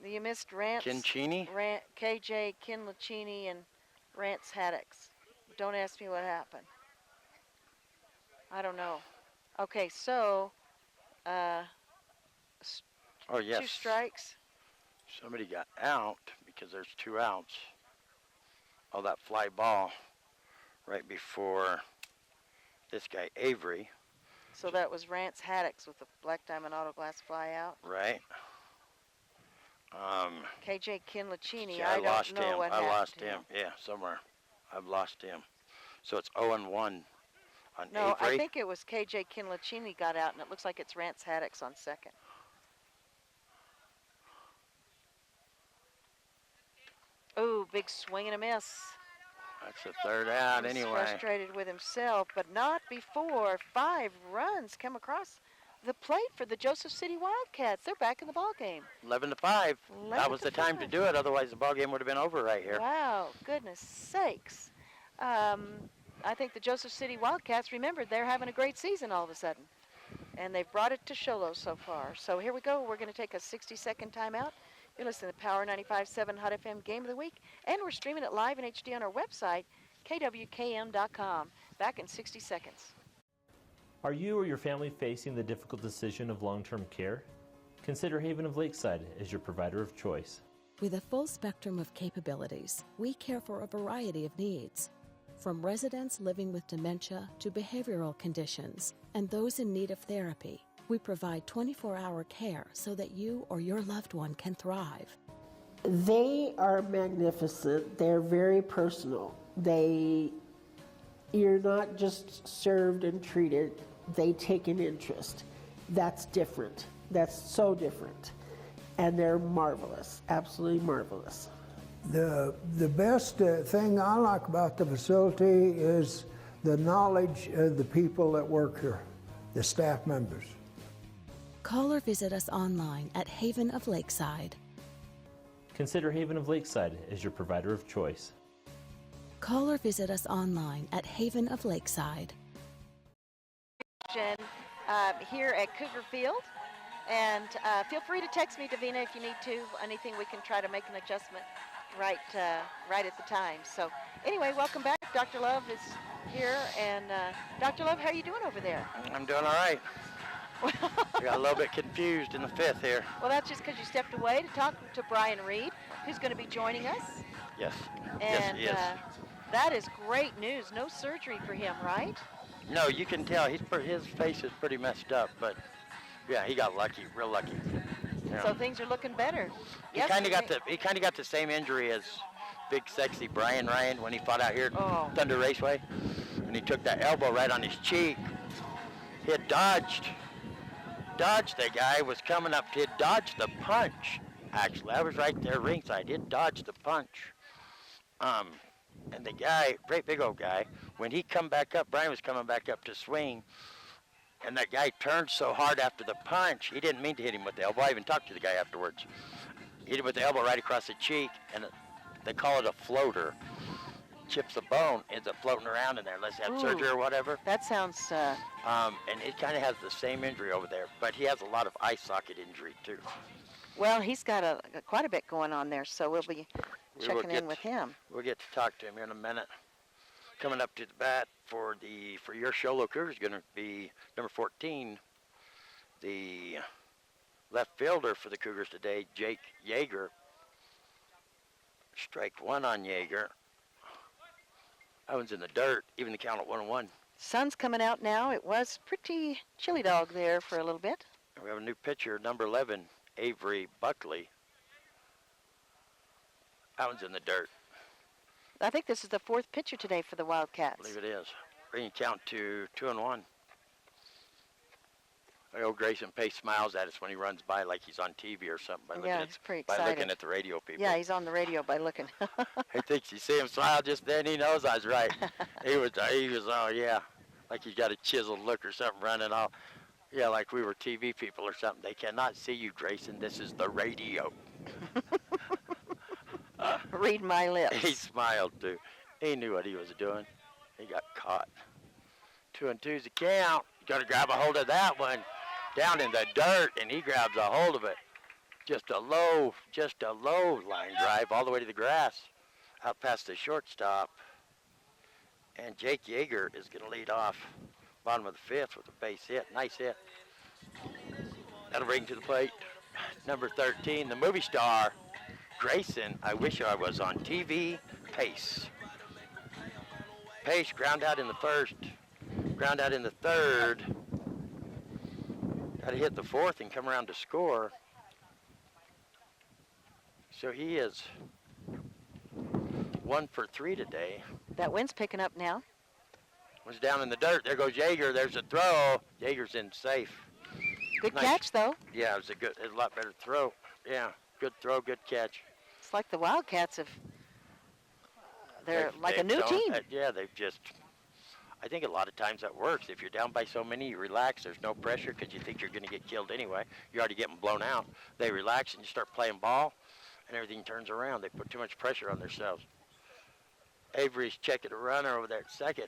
You missed Rance. Kincini? KJ Kinlachini and Rance Haddocks. Don't ask me what happened. I don't know. Okay, so, Oh, yes. 2 strikes. Somebody got out because there's 2 outs. Oh, that fly ball right before this guy, Avery. So that was Rance Haddocks with the Black Diamond Auto Glass fly out. Right. KJ Kinlachini, Yeah, I don't lost know him. what I happened lost to him. Yeah, somewhere. I've lost him. So it's 0-1 on No, Avery. I think it was KJ Kinlachini got out, and it looks like it's Rance Haddocks on second. Ooh, big swing and a miss. That's the 3rd out He's anyway. frustrated with himself, but not before 5 runs come across the plate for the Joseph City Wildcats. They're back in the ball game. 11 to 5. 11 That was to the time to 5. do it. Otherwise, the ball game would have been over right here. Wow, goodness sakes. I think the Joseph City Wildcats remembered they're having a great season all of a sudden. And they've brought it to Sholos so far. So here we go. We're going to take a 60-second timeout. You're listening to Power 95.7 Hot FM Game of the Week. And we're streaming it live in HD on our website, KWKM.com. Back in 60 seconds. Are you or your family facing the difficult decision of long-term care? Consider Haven of Lakeside as your provider of choice. With a full spectrum of capabilities, we care for a variety of needs. From residents living with dementia to behavioral conditions and those in need of therapy, we provide 24-hour care so that you or your loved one can thrive. They are magnificent. They're very personal. You're not just served and treated, they take an interest. That's different. That's so different. And they're marvelous, absolutely marvelous. The best thing I like about the facility is the knowledge of the people that work here, the staff members. Call or visit us online at Haven of Lakeside. Consider Haven of Lakeside as your provider of choice. Call or visit us online at Haven of Lakeside. Here at Cougar Field. And feel free to text me, Davina, if you need to. Anything, we can try to make an adjustment right at the time. So anyway, welcome back. Dr. Love is here. And Dr. Love, how are you doing over there? I'm doing all right. I got a little bit confused in the 5th here. Well, that's just because you stepped away to talk to Brian Reed, who's going to be joining us. Yes. And yes, he is. That is great news. No surgery for him, right? No, you can tell his face is pretty messed up, but yeah, he got lucky, real lucky. Yeah. So things are looking better. He kind of got the same injury as big sexy Brian Ryan when he fought out here at Thunder Raceway, and he took that elbow right on his cheek. He had dodged the guy, was coming up. He had dodged the punch. Actually, I was right there ringside. He had dodged the punch. And the guy, great big old guy, when he come back up, Brian was coming back up to swing, and that guy turned so hard after the punch, he didn't mean to hit him with the elbow. I even talked to the guy afterwards. He hit him with the elbow right across the cheek, and they call it a floater. chips a bone, ends up floating around in there. Let's have Ooh. surgery or whatever. That sounds. And it kind of has the same injury over there, but he has a lot of eye socket injury too. Well, he's got quite a bit going on there, so we'll be checking in with him. We'll get to talk to him in a minute. Coming up to the bat for your Sholo Cougars is going to be number 14, the left fielder for the Cougars today, Jake Yeager. Strike one on Yeager. That one's in the dirt, even the count at 1-1. Sun's coming out now. It was pretty chilly dog there for a little bit. We have a new pitcher, number 11, Avery Buckley. That one's in the dirt. I think this is the fourth pitcher today for the Wildcats. I believe it is. Bringing count to 2-1. Old Grayson Pace smiles at us when he runs by like he's on TV or something by looking at the radio people. Yeah, he's on the radio by looking. He thinks you see him smile just then, he knows I was right. he was, oh yeah, like he's got a chiseled look or something running off. Yeah, like we were TV people or something. They cannot see you, Grayson. This is the radio. Read my lips. He smiled too. He knew what he was doing. He got caught. 2-2's the count. You got to grab a hold of that one. Down in the dirt, and he grabs a hold of it. Just a low line drive all the way to the grass, out past the shortstop. And Jake Yeager is going to lead off bottom of the fifth with a base hit. Nice hit. That'll bring to the plate number 13, the movie star, Grayson. I wish I was on TV. Pace. Pace ground out in the first, ground out in the third. Got to hit the fourth and come around to score. So he is 1 for 3 today. That wind's picking up now. Was down in the dirt. There goes Yeager. There's a throw. Yeager's in safe. Good catch, though. Yeah, it was a lot better throw. Yeah, good throw, good catch. It's like the Wildcats they're like a new team. Yeah, they've just. I think a lot of times that works. If you're down by so many, you relax. There's no pressure because you think you're going to get killed anyway. You're already getting blown out. They relax and you start playing ball, and everything turns around. They put too much pressure on themselves. Avery's checking a runner over there at second.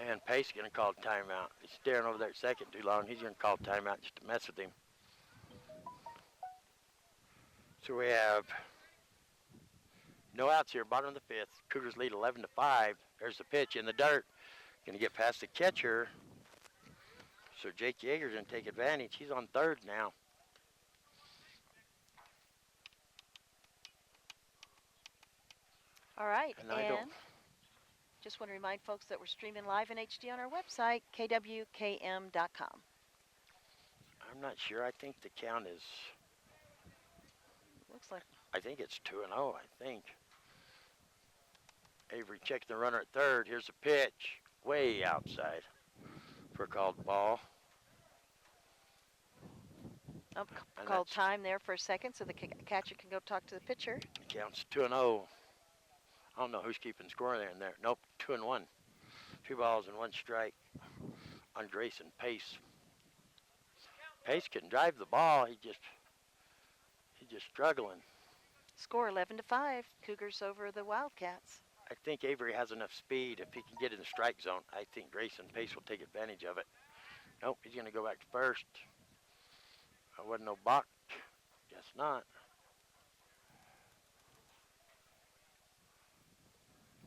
And Pace is going to call timeout. He's staring over there at second too long. He's going to call timeout just to mess with him. So we have no outs here, bottom of the fifth. Cougars lead 11-5. There's the pitch in the dirt. Going to get past the catcher. So Jake Yeager's going to take advantage. He's on third now. All right, and just want to remind folks that we're streaming live in HD on our website, KWKM.com. I'm not sure. I think the count is... Looks like... I think it's 2-0, I think. Avery checking the runner at third. Here's a pitch, way outside for a called ball. Called time there for a second so the catcher can go talk to the pitcher. Counts 2-0. I don't know who's keeping score there and there. Nope, 2-1. 2 balls and 1 strike on Grayson Pace. Pace can drive the ball. He's just struggling. Score 11-5. Cougars over the Wildcats. I think Avery has enough speed. If he can get in the strike zone, I think Grayson Pace will take advantage of it. Nope, he's going to go back to first. Wasn't no balk. Guess not.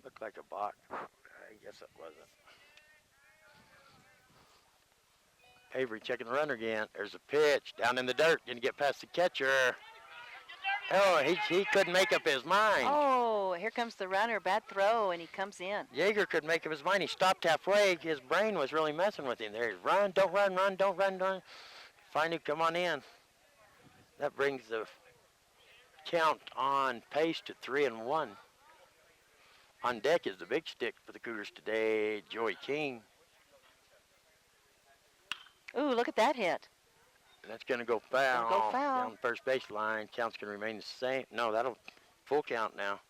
Looked like a balk. I guess it wasn't. Avery checking the runner again. There's a pitch down in the dirt. Going to get past the catcher. Oh, he couldn't make up his mind. Oh, here comes the runner. Bad throw, and he comes in. Yeager couldn't make up his mind. He stopped halfway. His brain was really messing with him. There's run, don't run, don't run. Finally, come on in. That brings the count on Pace to 3-1. On deck is the big stick for the Cougars today, Joey King. Ooh, look at that hit. And that's going to go foul. Down the first baseline. Count's going to remain the same. No, that'll full count now.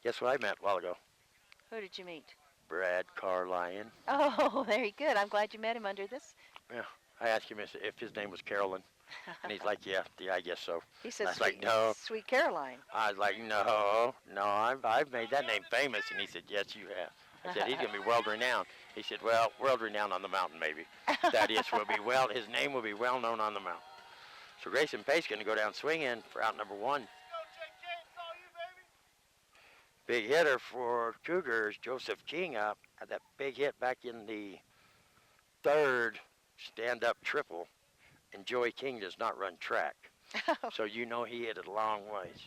Guess what I met a while ago? Who did you meet? Brad Carlyon. Oh, very good. I'm glad you met him under this. Yeah, I asked him if his name was Carolyn. And he's like, yeah, I guess so. He said, I was like, no. Sweet Caroline. I was like, no, I've made that name famous. And he said, yes, you have. I said, he's going to be world-renowned. He said, well, world-renowned on the mountain, maybe. That is, his name will be well-known on the mountain. So Grayson Pace going to go down swinging for out number 1. Big hitter for Cougars, Joseph King up. Had that big hit back in the 3rd stand-up triple. And Joey King does not run track. So you know he hit it a long ways.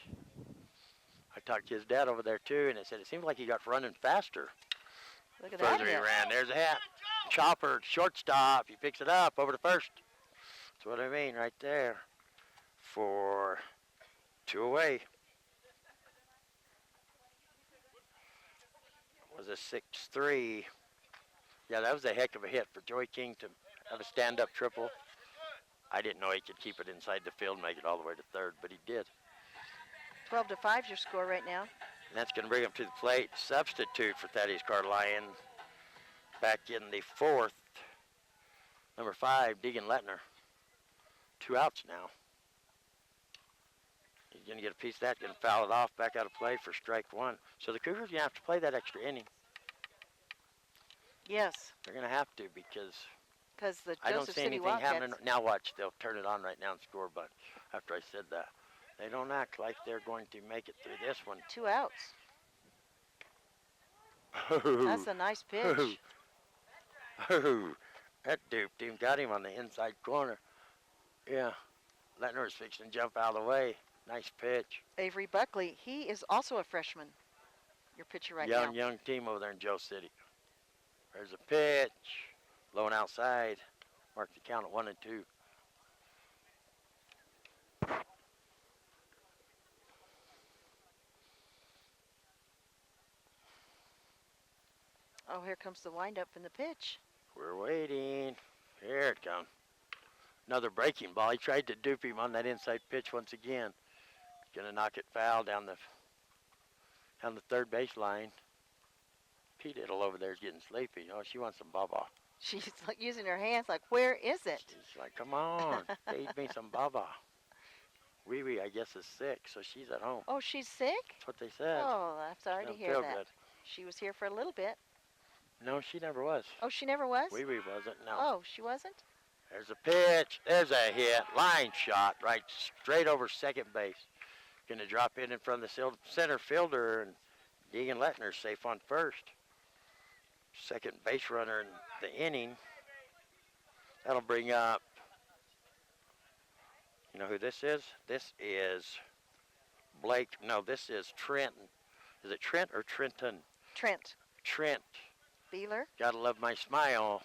I talked to his dad over there too, and it said it seemed like he got running faster. Look at Further that. he ran. There's a hat. Chopper, shortstop. He picks it up over to first. That's what I mean right there. For 2 away. Was a 6-3. Yeah, that was a heck of a hit for Joey King to have a stand-up triple. I didn't know he could keep it inside the field and make it all the way to 3rd, but he did. 12-5 is your score right now. And that's going to bring him to the plate. Substitute for Thaddeus Cartline. Back in the 4th, number 5, Deegan Lettner. 2 outs now. He's going to get a piece of that, going to foul it off, back out of play for strike 1. So the Cougars are going to have to play that extra inning. Yes. They're going to have to because the I don't Joseph see City anything Wildcats. happening. Now watch, they'll turn it on right now and score, but after I said that. They don't act like they're going to make it through this one. 2 outs. That's a nice pitch. That duped him, got him on the inside corner. Yeah, Lettner was fixing to jump out of the way. Nice pitch. Avery Buckley, he is also a freshman. Your pitcher right now. Young team over there in Joe City. There's a pitch, low and outside. Mark the count at 1 and 2. Oh, here comes the windup and the pitch. We're waiting. Here it comes. Another breaking ball. He tried to dupe him on that inside pitch once again. Gonna knock it foul down the 3rd base line. Pete Diddle over there is getting sleepy. Oh, she wants some baba. She's like using her hands like, where is it? She's like, come on, feed me some baba. Wee, I guess, is sick, so she's at home. Oh, she's sick? That's what they said. Oh, I'm sorry to Don't hear feel that. good. She was here for a little bit. No, she never was. Oh, she never was? Wee wasn't, no. Oh, she wasn't? There's a pitch. There's a hit. Line shot right straight over second base. Going to drop in front of the center fielder, and Deegan Lettner's safe on first. Second base runner in the inning. That'll bring up, you know who this is? This is Blake. No, this is Trenton. Is it Trent or Trenton? Trent. Trent. Beeler. Gotta love my smile.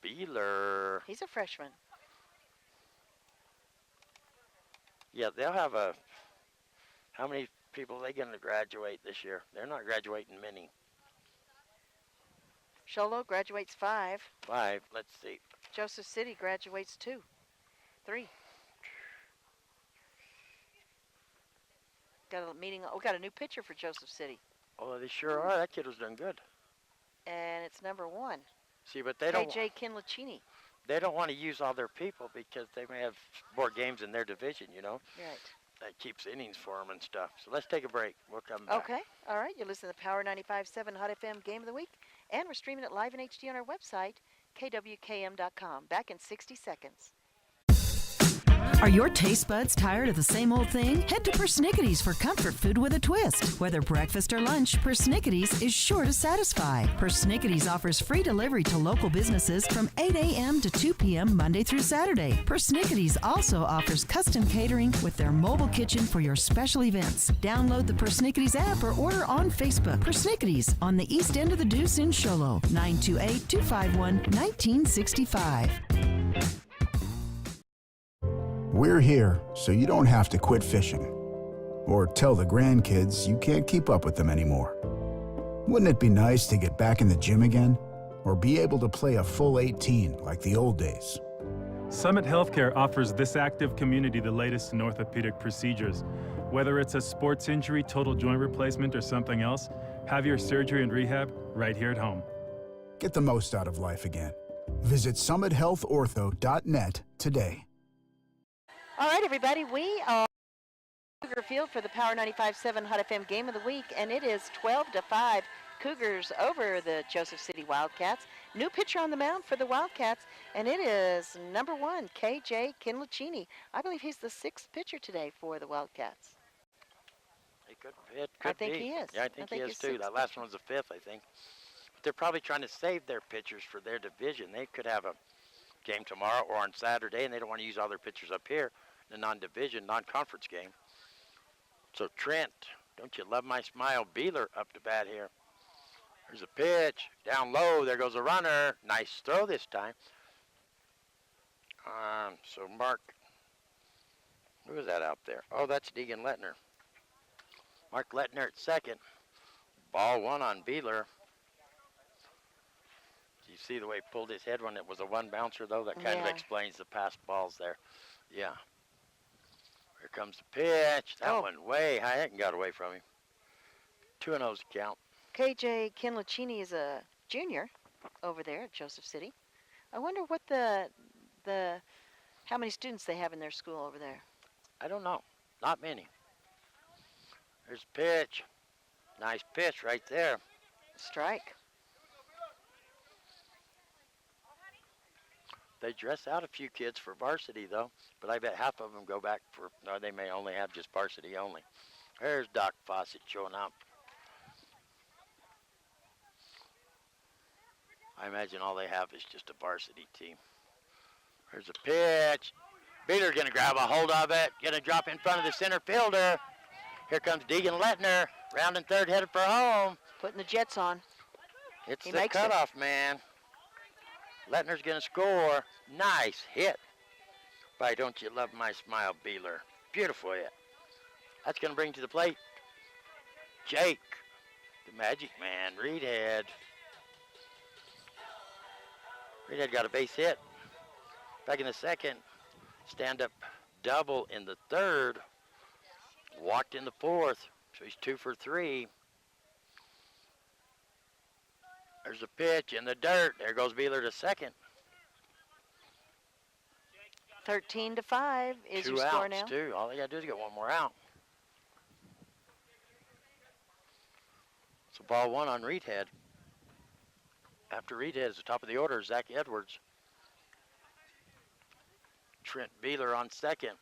Beeler. He's a freshman. Yeah, they'll have how many people are they going to graduate this year? They're not graduating many. Sholo graduates 5. 5, let's see. Joseph City graduates 2. 3. Got a meeting. We got a new pitcher for Joseph City. Oh, they sure are. That kid was doing good. And it's number 1. See, but they don't. KJ Kinlachini. They don't want to use all their people because they may have more games in their division, you know. Right. That keeps innings for them and stuff. So let's take a break. We'll come back. Okay. All right. You're listening to Power 95.7 Hot FM Game of the Week. And we're streaming it live in HD on our website, KWKM.com. Back in 60 seconds. Are your taste buds tired of the same old thing? Head to Persnickety's for comfort food with a twist. Whether breakfast or lunch, Persnickety's is sure to satisfy. Persnickety's offers free delivery to local businesses from 8 a.m. to 2 p.m. Monday through Saturday. Persnickety's also offers custom catering with their mobile kitchen for your special events. Download the Persnickety's app or order on Facebook. Persnickety's on the east end of the Deuce in Sholo, 928-251-1965. We're here so you don't have to quit fishing or tell the grandkids you can't keep up with them anymore. Wouldn't it be nice to get back in the gym again or be able to play a full 18 like the old days? Summit Healthcare offers this active community the latest in orthopedic procedures. Whether it's a sports injury, total joint replacement, or something else, have your surgery and rehab right here at home. Get the most out of life again. Visit summithealthortho.net today. All right, everybody, we are Cougar Field for the Power 95.7 Hot FM Game of the Week, and it is 12-5 Cougars over the Joseph City Wildcats. New pitcher on the mound for the Wildcats, and it is number 1, KJ Kinlachini. I believe he's the 6th pitcher today for the Wildcats. It could I think be. he is. Yeah, I think he is too. That last one was the 5th, I think. But they're probably trying to save their pitchers for their division. They could have a game tomorrow or on Saturday, and they don't want to use all their pitchers up here in a non-division, non-conference game. So Trent, don't you love my smile? Beeler up to bat here. There's a pitch, down low, there goes a runner. Nice throw this time. So Mark, who is that out there? Oh, that's Deegan Lettner. Mark Lettner at second. Ball 1 on Beeler. Do you see the way he pulled his head when it was a one bouncer, though? That kind of explains the past balls there. Yeah. Here comes the pitch. That went way high. That got away from him. 2-0's the count. KJ Kinlachini is a junior over there at Joseph City. I wonder what how many students they have in their school over there. I don't know. Not many. There's a pitch. Nice pitch right there. Strike. They dress out a few kids for varsity, though, but I bet half of them go back for, no, they may only have just varsity only. There's Doc Fawcett showing up. I imagine all they have is just a varsity team. There's a pitch. Beeler's going to grab a hold of it, going to drop in front of the center fielder. Here comes Deegan Lettner, rounding third, headed for home. Putting the Jets on. It's the cutoff man. Lettner's going to score. Nice hit by Don't You Love My Smile, Beeler. Beautiful hit. That's going to bring to the plate Jake, the Magic Man, Reedhead. Reedhead got a base hit. Back in the second, stand-up double in the third. Walked in the fourth, so he's 2 for 3. There's a pitch in the dirt. There goes Beeler to second. 13-5 is your score now. 2 outs, too. All they got to do is get one more out. So ball 1 on Reedhead. After Reedhead is the top of the order, Zach Edwards. Trent Beeler on second.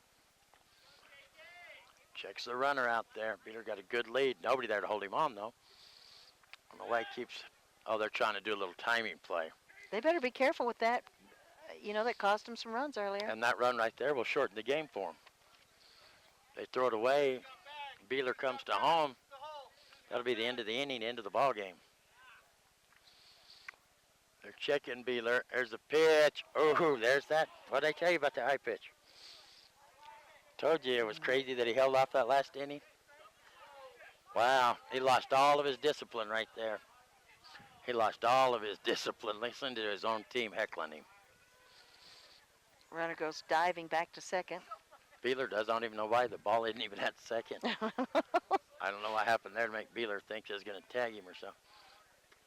Checks the runner out there. Beeler got a good lead. Nobody there to hold him on, though. I don't know why he keeps... Oh, they're trying to do a little timing play. They better be careful with that. You know, that cost them some runs earlier. And that run right there will shorten the game for them. They throw it away. Beeler comes to home. That'll be the end of the inning, end of the ball game. They're checking Beeler. There's a pitch. Oh, there's that. What did I tell you about the high pitch? Told you it was crazy that he held off that last inning. Wow, he lost all of his discipline right there. He lost all of his discipline. Listen to his own team heckling him. Runner goes diving back to second. Beeler does. I don't even know why the ball isn't even at second. I don't know what happened there to make Beeler think he was going to tag him or so.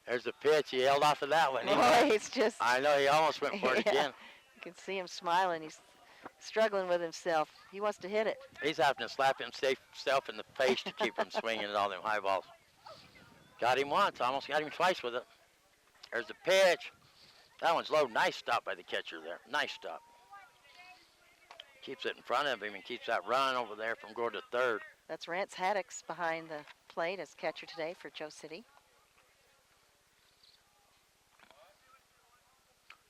There's the pitch. He held off of that one. He's just... I know, he almost went for it again. You can see him smiling. He's struggling with himself. He wants to hit it. He's having to slap himself in the face to keep from swinging at all them high balls. Got him once, almost got him twice with it. There's the pitch. That one's low. Nice stop by the catcher there. Nice stop. Keeps it in front of him and keeps that run over there from going to third. That's Rance Haddocks behind the plate as catcher today for Joe City.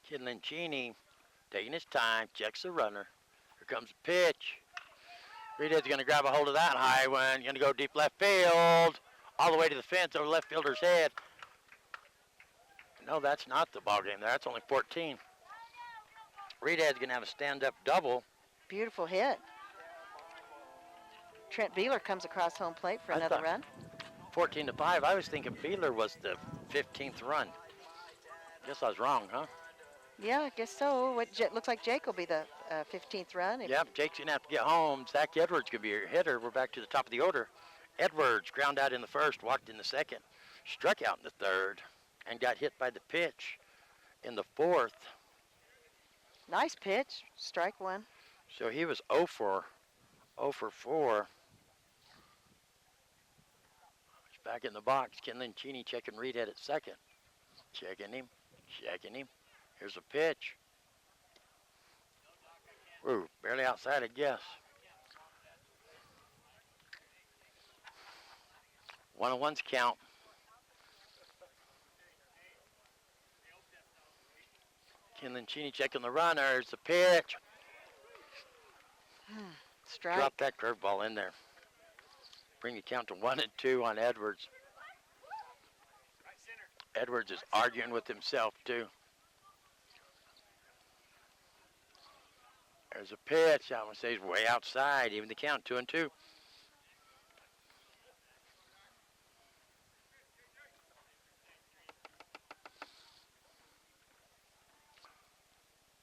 Kinlachini taking his time, checks the runner. Here comes the pitch. Reedhead's going to grab a hold of that high one. Going to go deep left field. All the way to the fence over left fielder's head. No, that's not the ball game there. That's only 14. Reedhead's going to have a stand-up double. Beautiful hit. Trent Beeler comes across home plate for another run. 14-5. I was thinking Beeler was the 15th run. Guess I was wrong, huh? Yeah, I guess so. Looks like Jake will be the 15th run. Yep, Jake's going to have to get home. Zach Edwards going to be your hitter. We're back to the top of the order. Edwards ground out in the first, walked in the second, struck out in the third, and got hit by the pitch in the fourth. Nice pitch. Strike 1. So he was 0 for 4. He's back in the box. Kinlin-Cheney checking Reedhead at second. Checking him. Here's a pitch. Ooh, barely outside, I guess. 1-1's count. Kinlin-Cheney checking the runner. There's the pitch. Strike. Drop that curveball in there. Bring the count to 1-2 on Edwards. Edwards is arguing with himself, too. There's a pitch. I would say he's way outside. Even the count, 2-2.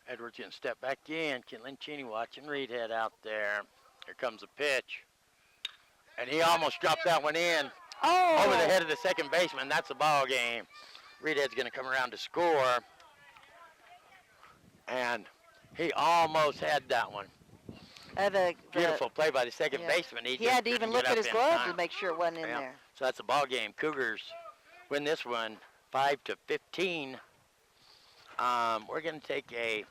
Edwards gonna step back in. Kinlin-Cheney watching Reedhead out there. Here comes the pitch. And he almost dropped that one in. Oh! Over the head of the second baseman. That's a ball game. Reedhead's gonna come around to score. And he almost had that one. Beautiful play by the second baseman. He had to even look at his glove to make sure it wasn't in there. So that's a ball game. Cougars win this one 5-15. We're going to take a...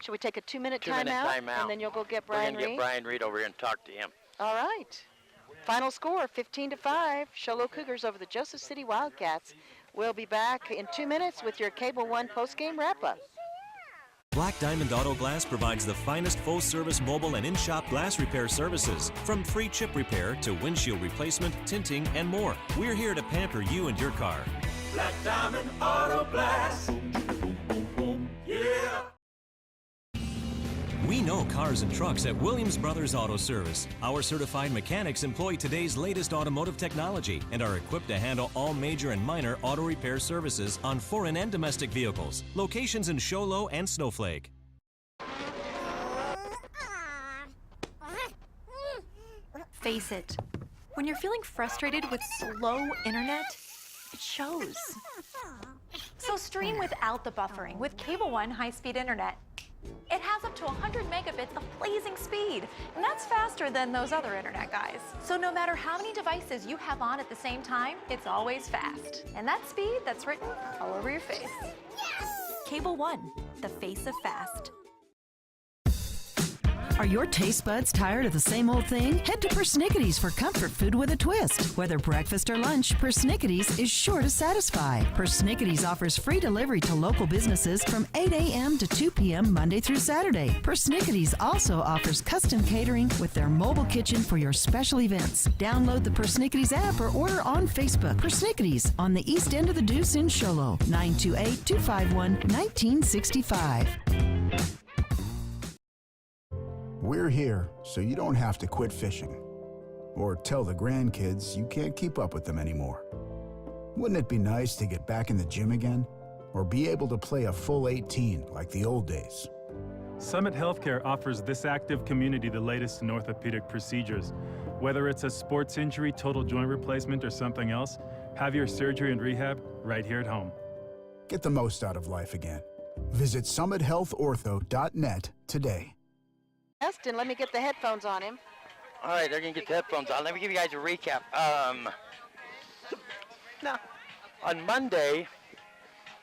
Should we take a 2-minute timeout? And then you'll go get Brian Reed? We're going to get Brian Reed over here and talk to him. All right. Final score, 15-5. Show Low Cougars over the Joseph City Wildcats. We'll be back in 2 minutes with your Cable One postgame wrap-up. Black Diamond Auto Glass provides the finest full-service mobile and in-shop glass repair services. From free chip repair to windshield replacement, tinting, and more. We're here to pamper you and your car. Black Diamond Auto Glass. Yeah. We know cars and trucks at Williams Brothers Auto Service. Our certified mechanics employ today's latest automotive technology and are equipped to handle all major and minor auto repair services on foreign and domestic vehicles. Locations in Show Low and Snowflake. Face it, when you're feeling frustrated with slow internet, it shows. So stream without the buffering with Cable One high-speed internet. It has up to 100 megabits of blazing speed, and that's faster than those other internet guys. So no matter how many devices you have on at the same time, it's always fast. And that speed, that's written all over your face. Cable One, the face of fast. Are your taste buds tired of the same old thing? Head to Persnickety's for comfort food with a twist. Whether breakfast or lunch, Persnickety's is sure to satisfy. Persnickety's offers free delivery to local businesses from 8 a.m. to 2 p.m. Monday through Saturday. Persnickety's also offers custom catering with their mobile kitchen for your special events. Download the Persnickety's app or order on Facebook. Persnickety's on the east end of the Deuce in Show Low, 928-251-1965. We're here so you don't have to quit fishing or tell the grandkids you can't keep up with them anymore. Wouldn't it be nice to get back in the gym again or be able to play a full 18 like the old days? Summit Healthcare offers this active community the latest in orthopedic procedures. Whether it's a sports injury, total joint replacement, or something else, have your surgery and rehab right here at home. Get the most out of life again. Visit summithealthortho.net today. And let me get the headphones on him. All right, they're going to get the headphones on. Let me give you guys a recap. No. On Monday,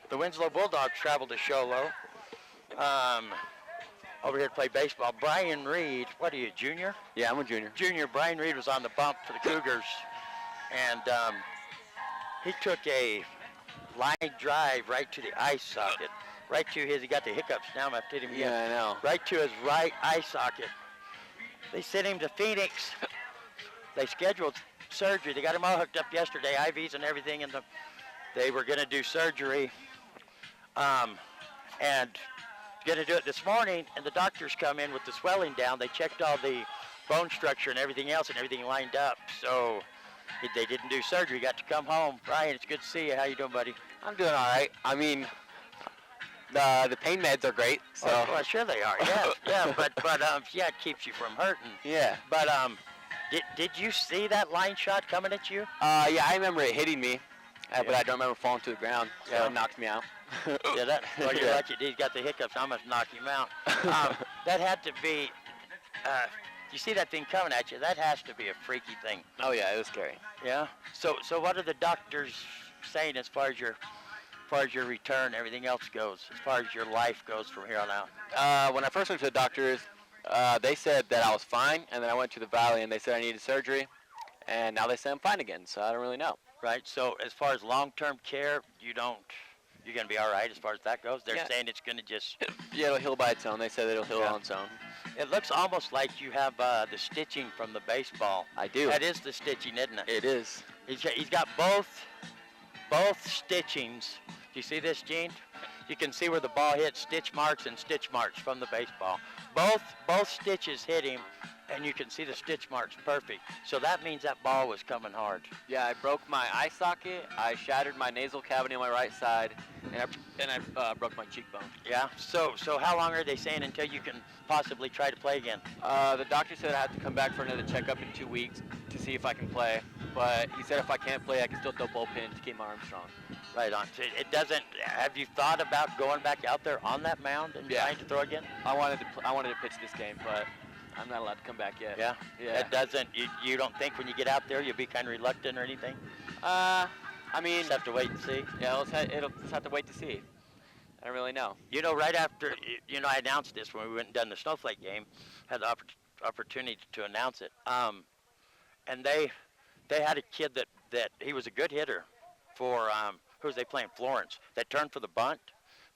the Winslow Bulldogs traveled to Show Low. Over here to play baseball. Brian Reed, what are you, junior? Yeah, I'm a junior. Junior, Brian Reed was on the bump for the Cougars. And he took a line drive right to the eye socket. Right to his, he got the hiccups now, I'm updating him. Yeah, I know. Right to his right eye socket. They sent him to Phoenix. They scheduled surgery. They got him all hooked up yesterday, IVs and everything, and they were gonna do surgery. And gonna do it this morning, and the doctors come in with the swelling down. They checked all the bone structure and everything else, and everything lined up. So they didn't do surgery, got to come home. Brian, it's good to see you. How you doing, buddy? I'm doing all right. I mean, the pain meds are great. So. Oh, well, sure they are. Yes, yeah, but yeah, it keeps you from hurting. Yeah. But did you see that line shot coming at you? Yeah, I remember it hitting me, but I don't remember falling to the ground. So Yeah. it knocked me out. Yeah, well, you're lucky. He's got the hiccups. I must knock him out. That had to be. you see that thing coming at you, that has to be a freaky thing. Oh yeah, it was scary. Yeah? So what are the doctors saying as far as your return, everything else goes, as far as your life goes from here on out? When I first went to the doctors, they said that I was fine, and then I went to the Valley, and they said I needed surgery, and now they say I'm fine again, so I don't really know. Right, so as far as long-term care, you're going to be all right as far as that goes? They're saying it's going to just... Yeah, it'll heal by its own. They said it'll heal on its own. It looks almost like you have the stitching from the baseball. I do. That is the stitching, isn't it? It is. He's got both stitchings. Do you see this, Gene? You can see where the ball hit stitch marks and stitch marks from the baseball. Both stitches hit him, and you can see the stitch marks perfect. So that means that ball was coming hard. Yeah, I broke my eye socket, I shattered my nasal cavity on my right side, and I broke my cheekbone. Yeah, so how long are they saying until you can possibly try to play again? The doctor said I have to come back for another checkup in 2 weeks to see if I can play. But he said if I can't play, I can still throw bullpen to keep my arm strong. Right on. So it doesn't. Have you thought about going back out there on that mound and trying to throw again? I wanted to pitch this game, but I'm not allowed to come back yet. Yeah. It doesn't. You don't think when you get out there you'll be kind of reluctant or anything? I mean, just have to wait and see. Yeah, it'll just have to wait to see. I don't really know. You know, right after I announced this when we went and done the Snowflake game, had the opportunity to announce it. And they had a kid that he was a good hitter for who was they playing? Florence. That turned for the bunt.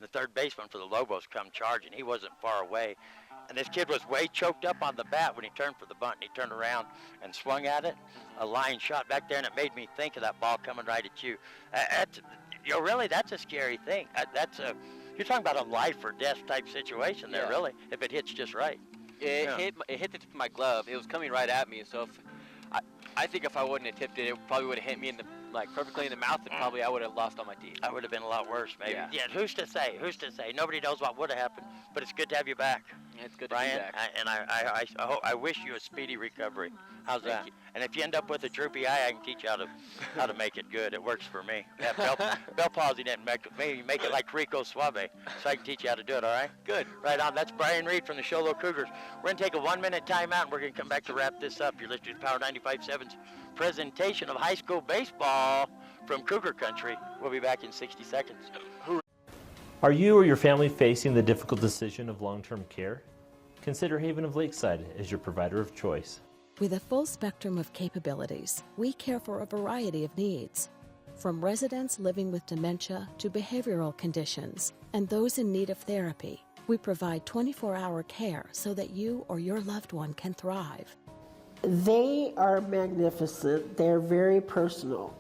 The third baseman for the Lobos come charging. He wasn't far away. And this kid was way choked up on the bat when he turned for the bunt. And he turned around and swung at it. A line shot back there, and it made me think of that ball coming right at you. Really, that's a scary thing. You're talking about a life or death type situation there, really, if it hits just right. It hit the tip of my glove. It was coming right at me, so I think if I wouldn't have tipped it, it probably would have hit me perfectly in the mouth, and probably I would have lost all my teeth. I would have been a lot worse, maybe. Yeah. Who's to say? Nobody knows what would have happened, but it's good to have you back. It's good Brian, to be back. And I wish you a speedy recovery. How's that? And if you end up with a droopy eye, I can teach you how to make it good. It works for me. Yeah, Bell palsy didn't make it like Rico Suave, so I can teach you how to do it, all right? Good. Right on. That's Brian Reed from the Show Low Cougars. We're going to take a 1-minute timeout, and we're going to come back to wrap this up. You're listening to Power 95.7's presentation of high school baseball from Cougar Country. We'll be back in 60 seconds. Are you or your family facing the difficult decision of long-term care? Consider Haven of Lakeside as your provider of choice. With a full spectrum of capabilities, we care for a variety of needs. From residents living with dementia to behavioral conditions and those in need of therapy, we provide 24-hour care so that you or your loved one can thrive. They are magnificent. They're very personal.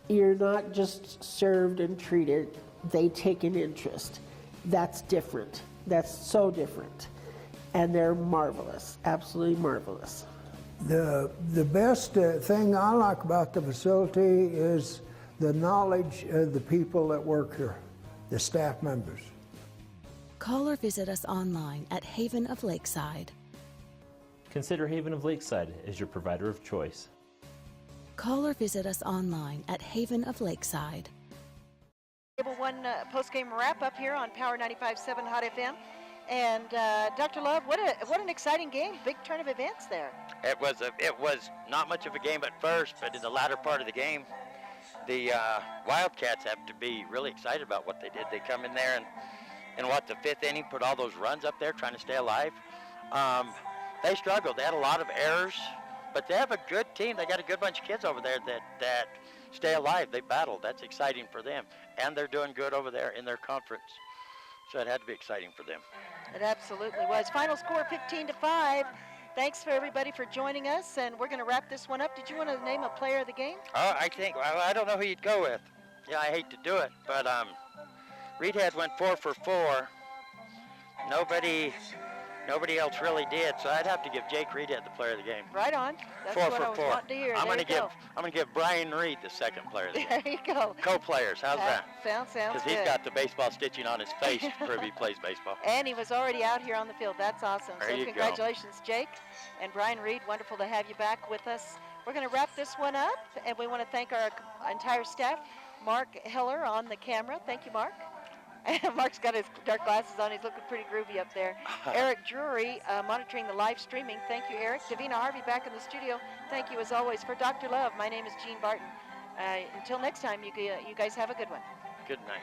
You're not just served and treated. They take an interest. That's different. That's so different. And they're marvelous, absolutely marvelous. The best thing I like about the facility is the knowledge of the people that work here, the staff members. Call or visit us online at Haven of Lakeside. Consider Haven of Lakeside as your provider of choice. Call or visit us online at Haven of Lakeside. Cable One post-game wrap-up here on Power 95.7 Hot FM. And Dr. Love, what an exciting game. Big turn of events there. It was not much of a game at first, but in the latter part of the game, the Wildcats have to be really excited about what they did. They come in there and in the fifth inning, put all those runs up there trying to stay alive. They struggled. They had a lot of errors, but they have a good team. They got a good bunch of kids over there that stay alive. They battled. That's exciting for them. And they're doing good over there in their conference. So it had to be exciting for them. It absolutely was. Final score 15-5. Thanks for everybody for joining us, and we're going to wrap this one up. Did you want to name a player of the game? I don't know who you'd go with. Yeah, I hate to do it, but Reedhead went 4 for 4. Nobody else really did, so I'd have to give Jake Reedhead the player of the game. Right on. That's 4 what for I was 4. wanting to hear. I'm gonna give Brian Reed the second player of the game. There you go. Co-players, how's that? Sounds Because good. he's got the baseball stitching on his face to prove he plays baseball. And he was already out here on the field. That's awesome. There you go. Congratulations, Jake and Brian Reed. Wonderful to have you back with us. We're going to wrap this one up, and we want to thank our entire staff. Mark Heller on the camera. Thank you, Mark. Mark's got his dark glasses on. He's looking pretty groovy up there. Eric Drury monitoring the live streaming. Thank you, Eric. Davina Harvey back in the studio. Thank you as always. For Dr. Love, my name is Jean Barton. Until next time, you guys have a good one. Good night.